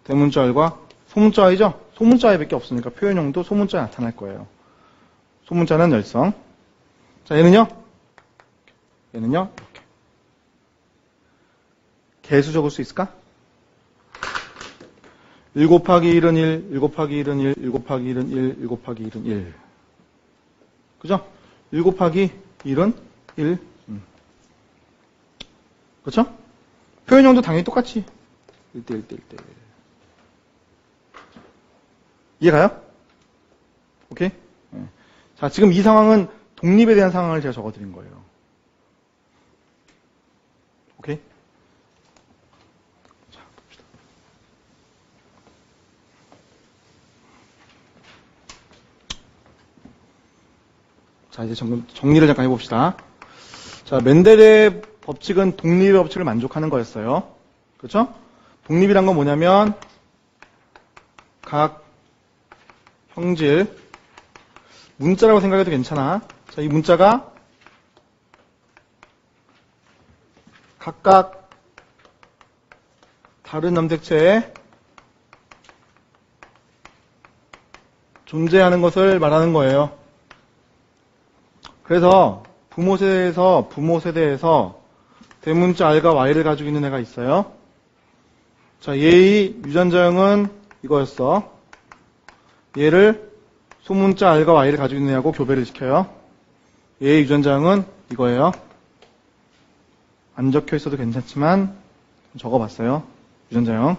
대문자 R과 소문자 Y죠? 소문자 Y밖에 없으니까 표현형도 소문자에 나타날 거예요. 소문자는 열성. 자, 얘는요? 얘는요? 이렇게. 개수 적을 수 있을까? 1 곱하기 1은 1, 1 곱하기 1은 1, 1 곱하기 1은 1, 1 곱하기 1은 1. 그죠? 1 곱하기 1은 1. 그렇죠? 표현형도 당연히 똑같이 1대1대1대1. 이해가요? 오케이? 네. 자, 지금 이 상황은 독립에 대한 상황을 제가 적어드린 거예요. 오케이? 자, 봅시다. 자, 이제 정리를 잠깐 해봅시다. 자, 멘델의 법칙은 독립의 법칙을 만족하는 거였어요. 그렇죠? 독립이란 건 뭐냐면 각 형질 문자라고 생각해도 괜찮아. 자, 이 문자가 각각 다른 염색체에 존재하는 것을 말하는 거예요. 그래서 부모 세대에서 대문자 R과 Y를 가지고 있는 애가 있어요. 자, 얘의 유전자형은 이거였어. 얘를 소문자 R과 Y를 가지고 있는 애하고 교배를 시켜요. 얘의 유전자형은 이거예요. 안 적혀 있어도 괜찮지만 적어봤어요. 유전자형.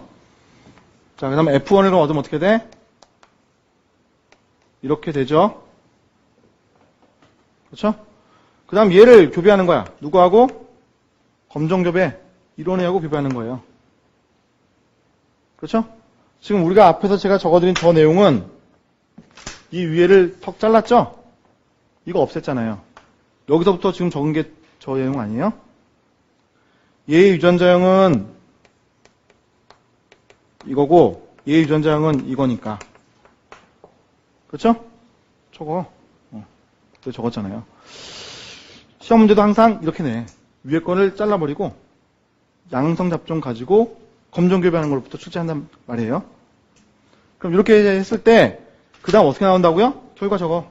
자, 그 다음에 F1을 얻으면 어떻게 돼? 이렇게 되죠. 그렇죠? 그 다음 얘를 교배하는 거야. 누구하고? 검정교배. 이런 애하고 교배하는 거예요. 그렇죠? 지금 우리가 앞에서 제가 적어드린 저 내용은 이 위에를 턱 잘랐죠? 이거 없앴잖아요. 여기서부터 지금 적은 게 저 내용 아니에요? 얘의 유전자형은 이거고 얘의 유전자형은 이거니까. 그렇죠? 저거. 적었잖아요. 시험 문제도 항상 이렇게 내. 위에 거를 잘라버리고 양성 잡종 가지고 검정 교배하는 걸로부터 출제한단 말이에요. 그럼 이렇게 했을 때 그 다음 어떻게 나온다고요? 결과 적어.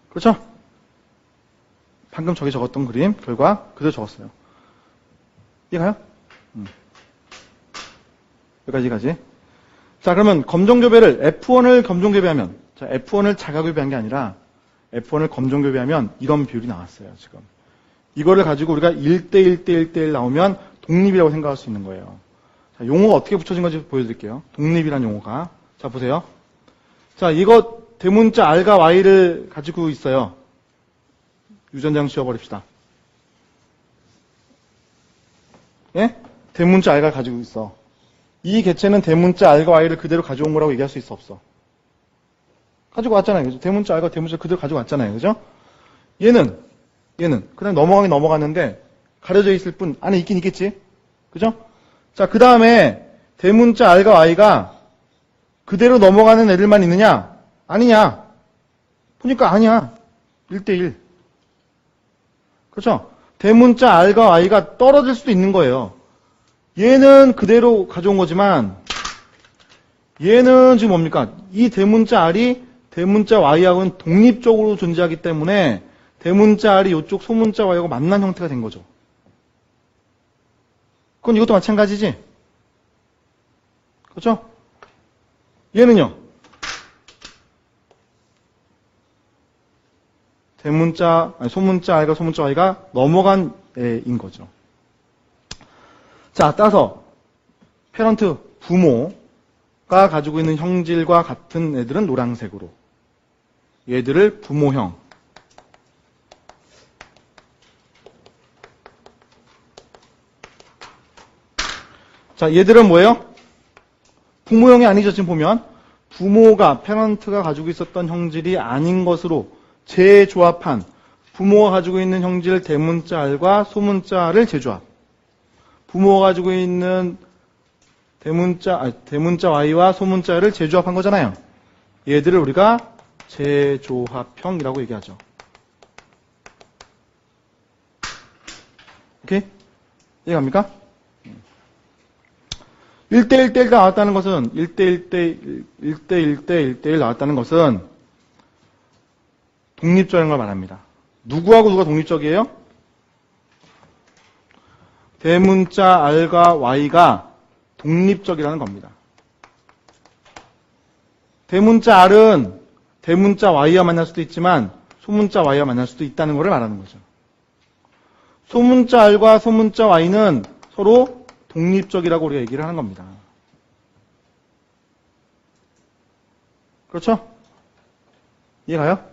그렇죠? 방금 저기 적었던 그림 결과 그대로 적었어요. 이해가요? 여기까지. 자, 그러면 검정교배를 F1을 검정교배하면, 자, F1을 자가교배한 게 아니라 F1을 검정교배하면 이런 비율이 나왔어요, 지금. 이거를 가지고 우리가 1대1, 1대1 나오면 독립이라고 생각할 수 있는 거예요. 자, 용어가 어떻게 붙여진 건지 보여드릴게요. 독립이란 용어가. 자, 보세요. 자, 이거 대문자 R과 Y를 가지고 있어요. 유전자형 지워버립시다. 예? 대문자 R가 가지고 있어. 이 개체는 대문자 R과 Y를 그대로 가져온 거라고 얘기할 수 있어, 없어? 가지고 왔잖아요. 그죠? 대문자 R과 대문자 그대로 가지고 왔잖아요. 그죠? 얘는 그냥 넘어가긴 넘어갔는데 가려져 있을 뿐 안에 있긴 있겠지. 그죠? 자, 그 다음에 대문자 R과 Y가 그대로 넘어가는 애들만 있느냐? 아니냐? 보니까 아니야. 1대1. 그렇죠? 대문자 R과 Y가 떨어질 수도 있는 거예요. 얘는 그대로 가져온 거지만 얘는 지금 뭡니까? 이 대문자 R이 대문자 Y하고는 독립적으로 존재하기 때문에 대문자 R이 이쪽 소문자 Y하고 만난 형태가 된 거죠. 그건 이것도 마찬가지지? 그렇죠? 얘는요? 소문자 R과 소문자 Y가 넘어간 애인 거죠. 자, 따라서 페런트, 부모가 가지고 있는 형질과 같은 애들은 노란색으로, 얘들을 부모형, 자, 얘들은 뭐예요? 부모형이 아니죠. 지금 보면 부모가, 페런트가 가지고 있었던 형질이 아닌 것으로 재조합한, 부모가 가지고 있는 형질 대문자 R과 소문자 R을 재조합, 부모가 가지고 있는 대문자 Y와 소문자 R을 재조합한 거잖아요. 얘들을 우리가 재조합형이라고 얘기하죠. 오케이? 이해갑니까? 1대1대1가 나왔다는 것은 1대1대1 나왔다는 것은 독립적인 걸 말합니다. 누구하고 누가 독립적이에요? 대문자 R과 Y가 독립적이라는 겁니다. 대문자 R은 대문자 Y와 만날 수도 있지만 소문자 Y와 만날 수도 있다는 것을 말하는 거죠. 소문자 R과 소문자 Y는 서로 독립적이라고 우리가 얘기를 하는 겁니다. 그렇죠? 이해가요?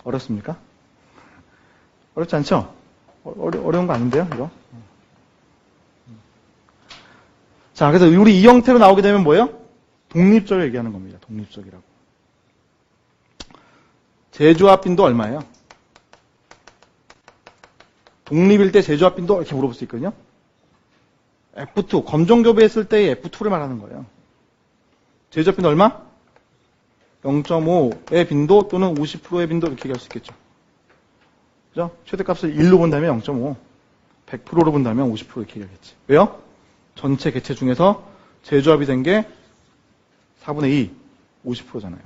어렵습니까? 어렵지 않죠? 어려운 거 아닌데요, 이거? 자, 그래서 우리 이 형태로 나오게 되면 뭐예요? 독립적을 얘기하는 겁니다. 독립적이라고. 재조합빈도 얼마예요? 독립일 때 재조합빈도 이렇게 물어볼 수 있거든요. F2, 검정교배했을 때의 F2를 말하는 거예요. 제조합 빈도 얼마? 0.5의 빈도 또는 50%의 빈도 이렇게 얘기할 수 있겠죠. 그죠? 최대값을 1로 본다면 0.5, 100%로 본다면 50% 이렇게 얘기하겠지. 왜요? 전체 개체 중에서 제조합이 된 게 4분의 2, 50%잖아요.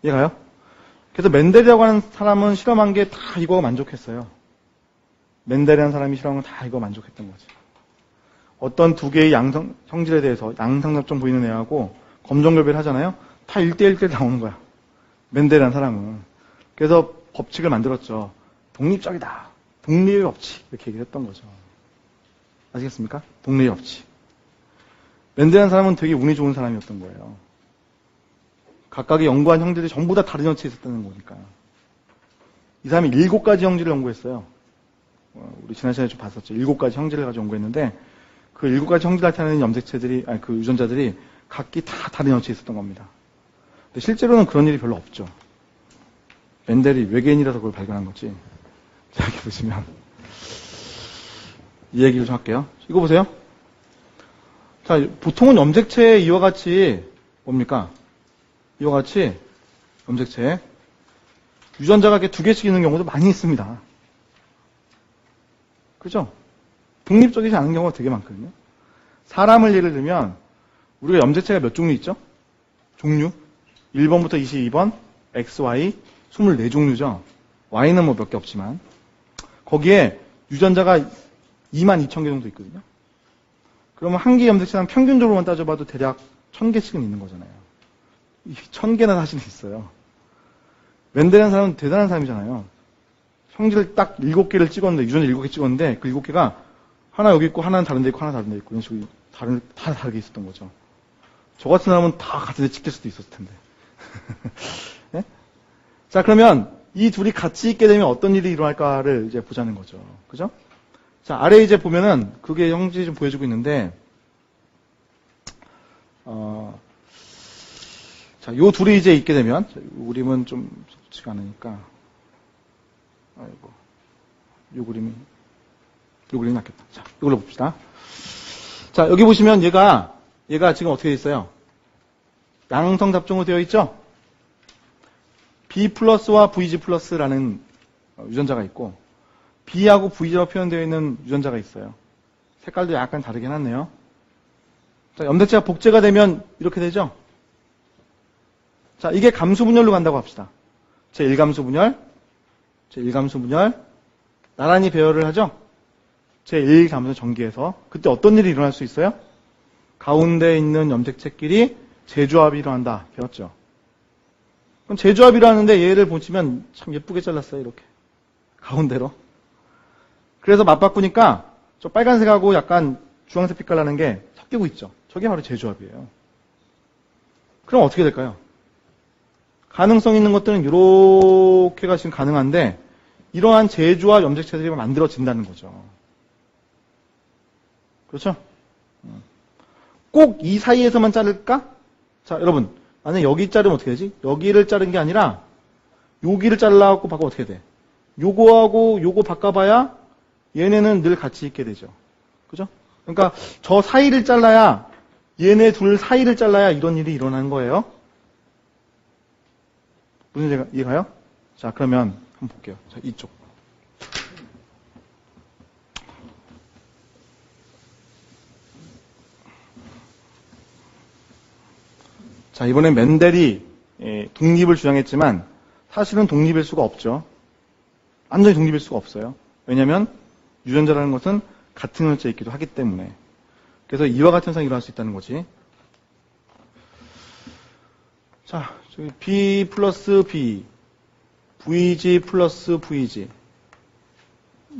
이해가요? 그래서 멘델이라고 하는 사람은 실험한 게 다 이거가 만족했어요. 멘델이라는 사람이 실험한 건 다 이거 만족했던 거지. 어떤 두 개의 형질에 대해서 양상접점 보이는 애하고 검정결배를 하잖아요. 다 1대1대 나오는 거야. 멘델이라는 사람은. 그래서 법칙을 만들었죠. 독립적이다. 독립의 법칙. 이렇게 얘기를 했던 거죠. 아시겠습니까? 독립의 법칙. 멘델이라는 사람은 되게 운이 좋은 사람이었던 거예요. 각각의 연구한 형질이 전부 다 다른 형체에 있었다는 거니까. 이 사람이 7가지 형질을 연구했어요. 우리 지난 시간에 좀 봤었죠. 7가지 형질을 가지고 연구했는데 그 7가지 형질을 나타내는 염색체들이, 아니 그 유전자들이 각기 다 다른 형체에 있었던 겁니다. 근데 실제로는 그런 일이 별로 없죠. 멘델이 외계인이라서 그걸 발견한 거지. 자, 여기 보시면 이 얘기를 좀 할게요. 이거 보세요. 자, 보통은 염색체에 이와 같이 뭡니까? 이와 같이 염색체에 유전자가 이렇게 2개씩 있는 경우도 많이 있습니다. 그죠? 독립적이지 않은 경우가 되게 많거든요. 사람을 예를 들면 우리가 염색체가 몇 종류 있죠? 종류 1번부터 22번 XY 24종류죠. Y는 뭐 몇 개 없지만 거기에 유전자가 22,000개 정도 있거든요. 그러면 한 개 염색체는 평균적으로만 따져봐도 대략 1000개씩은 있는 거잖아요. 1000개나 사실은 있어요. 멘델이라는 사람은 대단한 사람이잖아요. 형질을 딱 7개를 찍었는데, 유전자 7개 찍었는데, 그 7개가 하나 여기 있고, 하나는 다른 데 있고, 하나 다른 데 있고, 이런 식으로 다 다르게 있었던 거죠. 저 같은 사람은 다 같은 데 찍힐 수도 있었을 텐데. 네? 자, 그러면 이 둘이 같이 있게 되면 어떤 일이 일어날까를 이제 보자는 거죠. 그죠? 자, 아래 이제 보면은 그게 형질이 좀 보여주고 있는데, 자, 요 둘이 이제 있게 되면, 그림은 좀 좋지가 않으니까, 아이고, 요 그림이 낫겠다. 자, 이걸로 봅시다. 자, 여기 보시면 얘가 지금 어떻게 되어 있어요? 양성 잡종으로 되어 있죠? B 플러스와 VG 플러스라는 유전자가 있고, B하고 VG로 표현되어 있는 유전자가 있어요. 색깔도 약간 다르게 해놨네요. 자, 염색체가 복제가 되면 이렇게 되죠? 자, 이게 감수 분열로 간다고 합시다. 제1감수 분열, 나란히 배열을 하죠? 제1감수 전기에서. 그때 어떤 일이 일어날 수 있어요? 가운데 있는 염색체끼리 재조합이 일어난다. 배웠죠? 그럼 재조합이 일어나는데 얘를 보시면 참 예쁘게 잘랐어요. 이렇게. 가운데로. 그래서 맞바꾸니까 저 빨간색하고 약간 주황색 빛깔 나는 게 섞이고 있죠. 저게 바로 재조합이에요. 그럼 어떻게 될까요? 가능성 있는 것들은 이렇게가 지금 가능한데 이러한 재조합 염색체들이 만들어진다는 거죠. 그렇죠? 꼭 이 사이에서만 자를까? 자, 여러분, 만약에 여기 자르면 어떻게 되지? 여기를 자른 게 아니라 여기를 잘라갖고 바꾸면 어떻게 돼? 요거하고 요거 바꿔봐야 얘네는 늘 같이 있게 되죠. 그죠? 그러니까 저 사이를 잘라야 얘네 둘 사이를 잘라야 이런 일이 일어나는 거예요. 무슨 이해가요? 자, 그러면 한번 볼게요. 자, 이쪽. 자, 이번엔 멘델이 독립을 주장했지만 사실은 독립일 수가 없죠. 완전히 독립일 수가 없어요. 왜냐하면 유전자라는 것은 같은 형체에 있기도 하기 때문에. 그래서 이와 같은 현상이 일어날 수 있다는 거지. 자, 저기 B 플러스 B, VG 플러스 VG.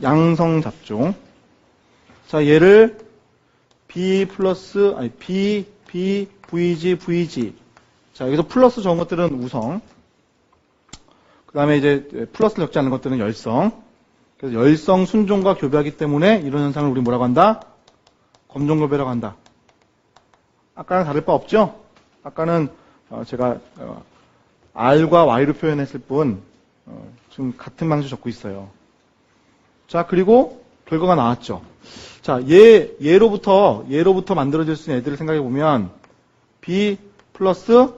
양성 잡종. 자, 얘를 B 플러스, 아니, B, VG, VG. 자, 여기서 플러스 적은 것들은 우성. 그 다음에 이제 플러스를 적지 않은 것들은 열성. 그래서 열성 순종과 교배하기 때문에 이런 현상을 우리 뭐라고 한다? 검정교배라고 한다. 아까랑 다를 바 없죠? 아까는 제가 R과 Y로 표현했을 뿐 지금 같은 방식으로 적고 있어요. 자, 그리고 결과가 나왔죠. 자, 얘로부터 만들어질 수 있는 애들을 생각해 보면, B 플러스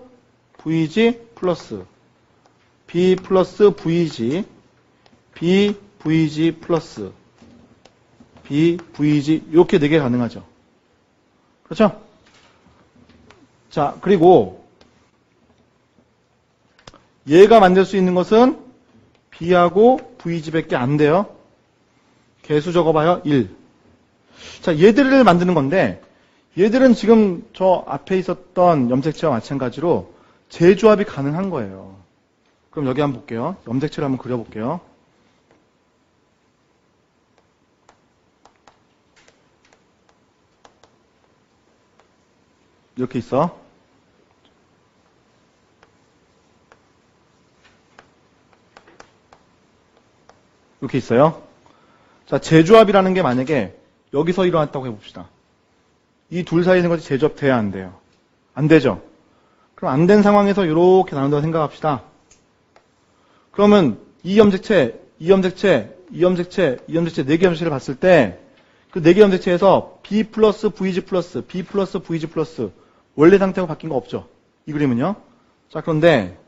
VG 플러스, B 플러스 VG, B VG 플러스, B VG, 이렇게 4개 가능하죠. 그렇죠? 자, 그리고, 얘가 만들 수 있는 것은 B하고 VG밖에 안 돼요. 개수 적어봐요. 1. 자, 얘들을 만드는 건데 얘들은 지금 저 앞에 있었던 염색체와 마찬가지로 재조합이 가능한 거예요. 그럼 여기 한번 볼게요. 염색체를 한번 그려볼게요. 이렇게 있어. 이렇게 있어요. 자, 재조합이라는 게 만약에 여기서 일어났다고 해봅시다. 이 둘 사이에 있는 것이 재조합돼야 안 돼요? 안 되죠? 그럼 안 된 상황에서 이렇게 나눈다고 생각합시다. 그러면 이 염색체, 이 염색체, 이 염색체, 이 염색체 4개 염색체를 봤을 때 그 4개 염색체에서 B 플러스 VG 플러스, B 플러스 VG 플러스 원래 상태하고 바뀐 거 없죠? 이 그림은요. 자, 그런데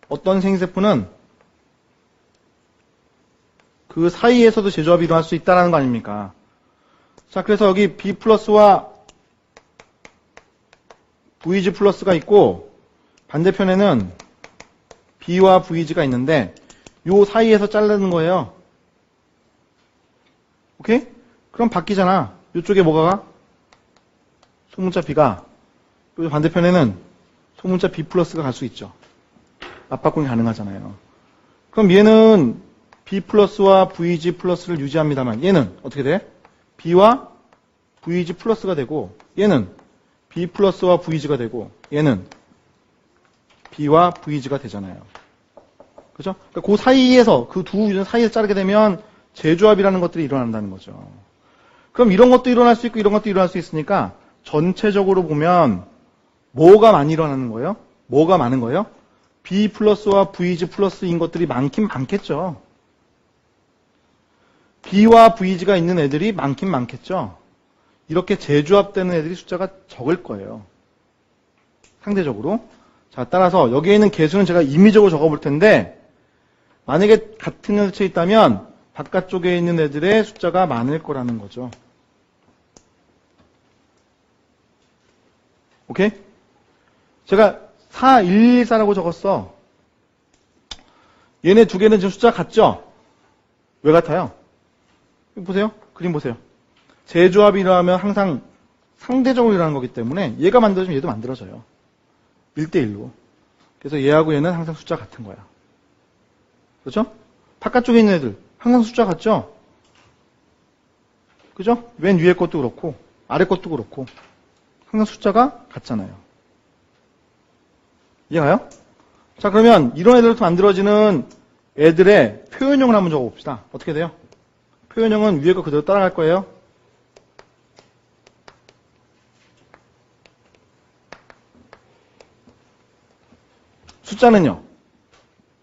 어떤 생세포는 그 사이에서도 재조합이 일어날 수 있다는 거 아닙니까? 자, 그래서 여기 B 플러스와 VG 플러스가 있고 반대편에는 B와 VG가 있는데 요 사이에서 자르는 거예요. 오케이? 그럼 바뀌잖아. 이쪽에 뭐가 가? 소문자 B가, 요 반대편에는 소문자 B 플러스가 갈 수 있죠. 맞바꿈이 가능하잖아요. 그럼 얘는 B 플러스와 VG 플러스를 유지합니다만 얘는 어떻게 돼? B와 VG 플러스가 되고 얘는 B 플러스와 VG가 되고 얘는 B와 VG가 되잖아요. 그죠? 그러니까 그 사이에서 그 두 유전 사이에서 자르게 되면 재조합이라는 것들이 일어난다는 거죠. 그럼 이런 것도 일어날 수 있고 이런 것도 일어날 수 있으니까 전체적으로 보면 뭐가 많이 일어나는 거예요? 뭐가 많은 거예요? B 플러스와 VG 플러스인 것들이 많긴 많겠죠. B와 VG가 있는 애들이 많긴 많겠죠. 이렇게 재조합되는 애들이 숫자가 적을 거예요. 상대적으로. 자, 따라서 여기에 있는 개수는 제가 임의적으로 적어볼 텐데 만약에 같은 염색체에 있다면 바깥쪽에 있는 애들의 숫자가 많을 거라는 거죠. 오케이? 제가 4114라고 적었어. 얘네 두 개는 지금 숫자 같죠? 왜 같아요? 보세요. 그림 보세요. 재조합이 일어나면 항상 상대적으로 일어나는 거기 때문에 얘가 만들어지면 얘도 만들어져요. 1대1로. 그래서 얘하고 얘는 항상 숫자 같은 거야. 그렇죠? 바깥쪽에 있는 애들 항상 숫자 같죠? 그죠? 맨 위에 것도 그렇고 아래 것도 그렇고 항상 숫자가 같잖아요. 이해가요? 자, 그러면 이런 애들부터 만들어지는 애들의 표현형을 한번 적어봅시다. 어떻게 돼요? 표현형은 위에 거 그대로 따라갈 거예요. 숫자는요.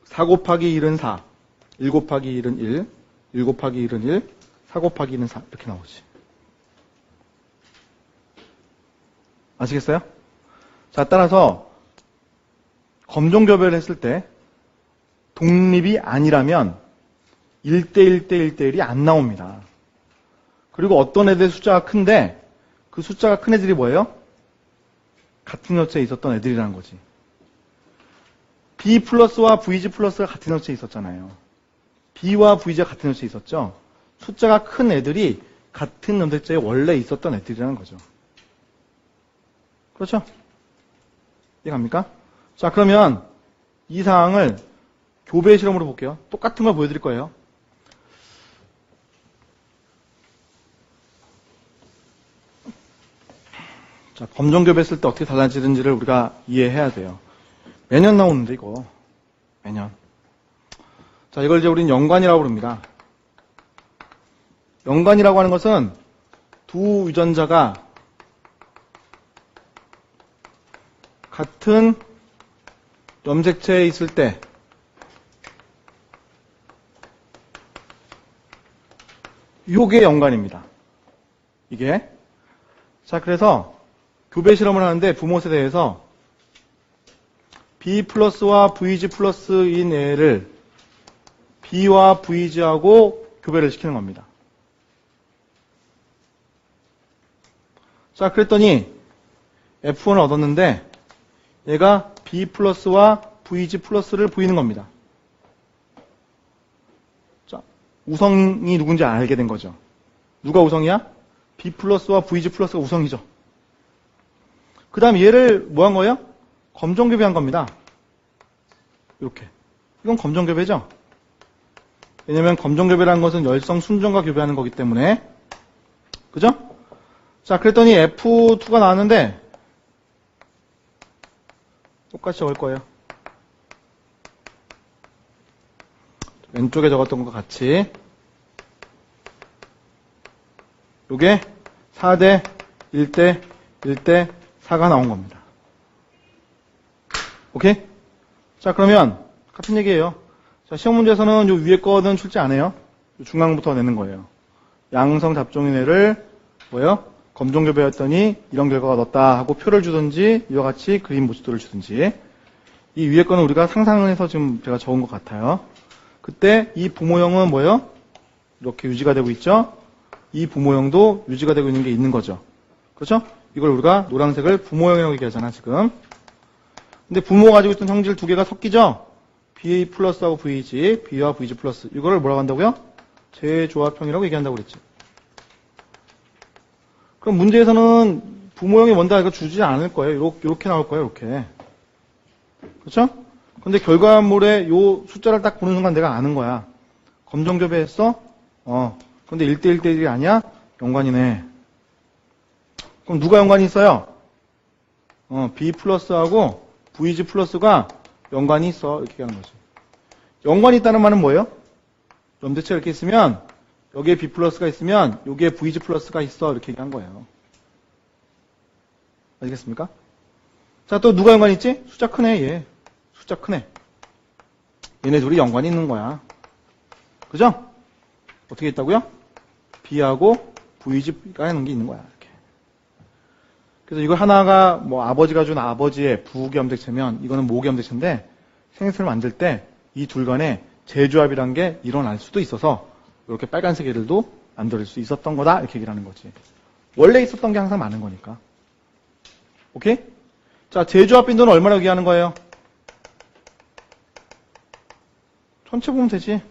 4 곱하기 1은 4, 1 곱하기 1은 1, 1 곱하기 1은 1, 4 곱하기 1은 4 이렇게 나오지. 아시겠어요? 자, 따라서 검정교배를 했을 때 독립이 아니라면 1대1대1대1이 안 나옵니다. 그리고 어떤 애들의 숫자가 큰데 그 숫자가 큰 애들이 뭐예요? 같은 여체에 있었던 애들이라는 거지. B 플러스와 VG 플러스가 같은 여체에 있었잖아요. B와 VG가 같은 여체에 있었죠. 숫자가 큰 애들이 같은 염색체에 원래 있었던 애들이라는 거죠. 그렇죠? 이해갑니까? 자, 그러면 이 사항을 교배 실험으로 볼게요. 똑같은 걸 보여드릴 거예요. 자, 검정교배 쓸 때 어떻게 달라지는지를 우리가 이해해야 돼요. 매년 나오는데 이거 매년. 자, 이걸 이제 우리는 연관이라고 부릅니다. 연관이라고 하는 것은 두 유전자가 같은 염색체에 있을 때 요게 연관입니다. 이게. 자, 그래서 교배 실험을 하는데 부모 세대에서 B 플러스와 VG 플러스인 애를 B와 VG하고 교배를 시키는 겁니다. 자, 그랬더니 F1을 얻었는데 얘가 B 플러스와 VG 플러스를 보이는 겁니다. 자, 우성이 누군지 알게 된 거죠. 누가 우성이야? B 플러스와 VG 플러스가 우성이죠. 그 다음 얘를 뭐 한 거예요? 검정교배한 겁니다. 이렇게. 이건 검정교배죠? 왜냐면 검정교배라는 것은 열성 순정과 교배하는 거기 때문에. 그죠? 자, 그랬더니 F2가 나왔는데 똑같이 적을 거예요. 왼쪽에 적었던 것과 같이. 요게 4대 1대 1대 4가 나온 겁니다. 오케이? 자, 그러면 같은 얘기예요. 자, 시험 문제에서는 요 위에 거는 출제 안 해요. 중앙부터 내는 거예요. 양성 잡종인 애를 뭐예요? 검정교배였더니 이런 결과가 넣었다 하고 표를 주든지 이와 같이 그림 모집도를 주든지. 이 위에 거는 우리가 상상을 해서 지금 제가 적은 것 같아요. 그때 이 부모형은 뭐예요? 이렇게 유지가 되고 있죠? 이 부모형도 유지가 되고 있는 게 있는 거죠. 그렇죠? 이걸 우리가 노란색을 부모형이라고 얘기하잖아, 지금. 근데 부모가 가지고 있던 성질 두 개가 섞이죠? BA 플러스하고 VG, B와 VG 플러스. 이거를 뭐라고 한다고요? 재조합형이라고 얘기한다고 그랬지. 그럼 문제에서는 부모형이 뭔다 이거 주지 않을 거예요. 이렇게 나올 거예요, 이렇게. 그렇죠? 근데 결과물에 요 숫자를 딱 보는 순간 내가 아는 거야. 검정교배했어? 근데 1대1 대1이 아니야? 연관이네. 그럼 누가 연관이 있어요? B 플러스하고 VG 플러스가 연관이 있어. 이렇게 하는 거지. 연관이 있다는 말은 뭐예요? 염대체가 이렇게 있으면 여기에 B 플러스가 있으면 여기에 VG 플러스가 있어. 이렇게 얘기한 거예요. 아시겠습니까? 자, 또 누가 연관이 있지? 숫자 크네, 얘. 숫자 크네. 얘네 둘이 연관이 있는 거야. 그죠? 어떻게 있다고요? B하고 VG가 하는 게 있는 거야. 이렇게. 그래서 이거 하나가 뭐 아버지가 준 아버지의 부겸색체면 이거는 모겸색체인데 생색을 만들 때 이 둘 간에 재조합이란 게 일어날 수도 있어서 이렇게 빨간색 애들도 만들 수 있었던 거다. 이렇게 얘기를 하는 거지. 원래 있었던 게 항상 많은 거니까. 오케이? 자, 재조합 빈도는 얼마나 얘기하는 거예요? 전체 보면 되지.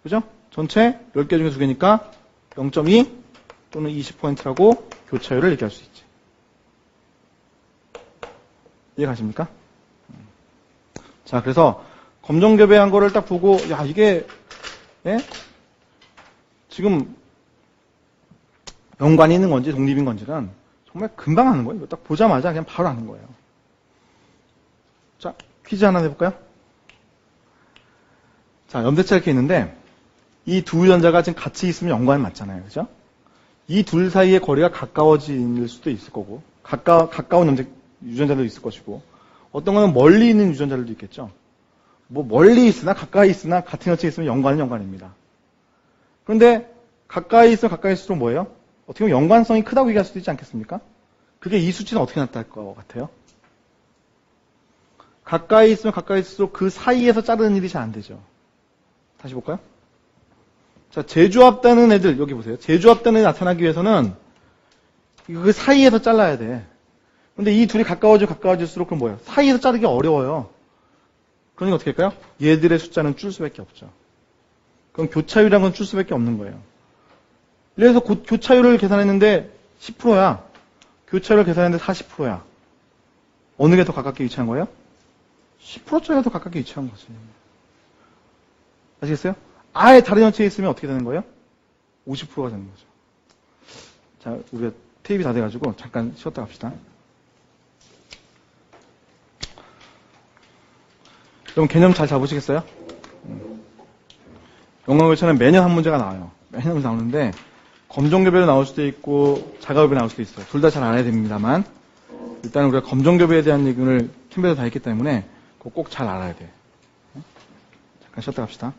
그죠? 전체 10개 중에 2개니까 0.2 또는 20%라고 교차율을 얘기할 수 있지. 이해가십니까? 자, 그래서 검정교배한 거를 딱 보고, 야, 이게, 예? 지금 연관이 있는 건지 독립인 건지는 정말 금방 아는 거예요. 이거 딱 보자마자 그냥 바로 아는 거예요. 자, 퀴즈 하나 내볼까요? 자, 염대체가 이렇게 있는데, 이 두 유전자가 지금 같이 있으면 연관이 맞잖아요. 그죠? 이 둘 사이의 거리가 가까워질 수도 있을 거고, 가까운 유전자들도 있을 것이고, 어떤 거는 멀리 있는 유전자들도 있겠죠. 뭐 멀리 있으나 가까이 있으나 같은 여체에 있으면 연관은 연관입니다. 그런데 가까이 있으면 가까이 있을수록 뭐예요? 어떻게 보면 연관성이 크다고 얘기할 수도 있지 않겠습니까? 그게 이 수치는 어떻게 나타날 것 같아요? 가까이 있으면 가까이 있을수록 그 사이에서 자르는 일이 잘 안 되죠. 다시 볼까요? 자, 재조합되는 애들, 여기 보세요. 재조합되는 애들 나타나기 위해서는 그 사이에서 잘라야 돼. 근데 이 둘이 가까워질수록 그럼 뭐예요? 사이에서 자르기 어려워요. 그러니까 어떻게 할까요? 얘들의 숫자는 줄 수밖에 없죠. 그럼 교차율이라는 건 줄 수밖에 없는 거예요. 그래서 교차율을 계산했는데 10%야. 교차율을 계산했는데 40%야. 어느 게 더 가깝게 위치한 거예요? 10%짜리가 더 가깝게 위치한 거지. 아시겠어요? 아예 다른 연체에 있으면 어떻게 되는 거예요? 50%가 되는 거죠. 자, 우리가 테이프 다 돼가지고 잠깐 쉬었다 갑시다. 여러분 개념 잘 잡으시겠어요? 영어교차는 매년 한 문제가 나와요. 매년 나오는데 검정교배로 나올 수도 있고 자가교배 나올 수도 있어요. 둘 다 잘 알아야 됩니다만 일단 우리가 검정교배에 대한 얘기를 캠프에서 다 했기 때문에 그거 꼭 잘 알아야 돼. 잠깐 쉬었다 갑시다.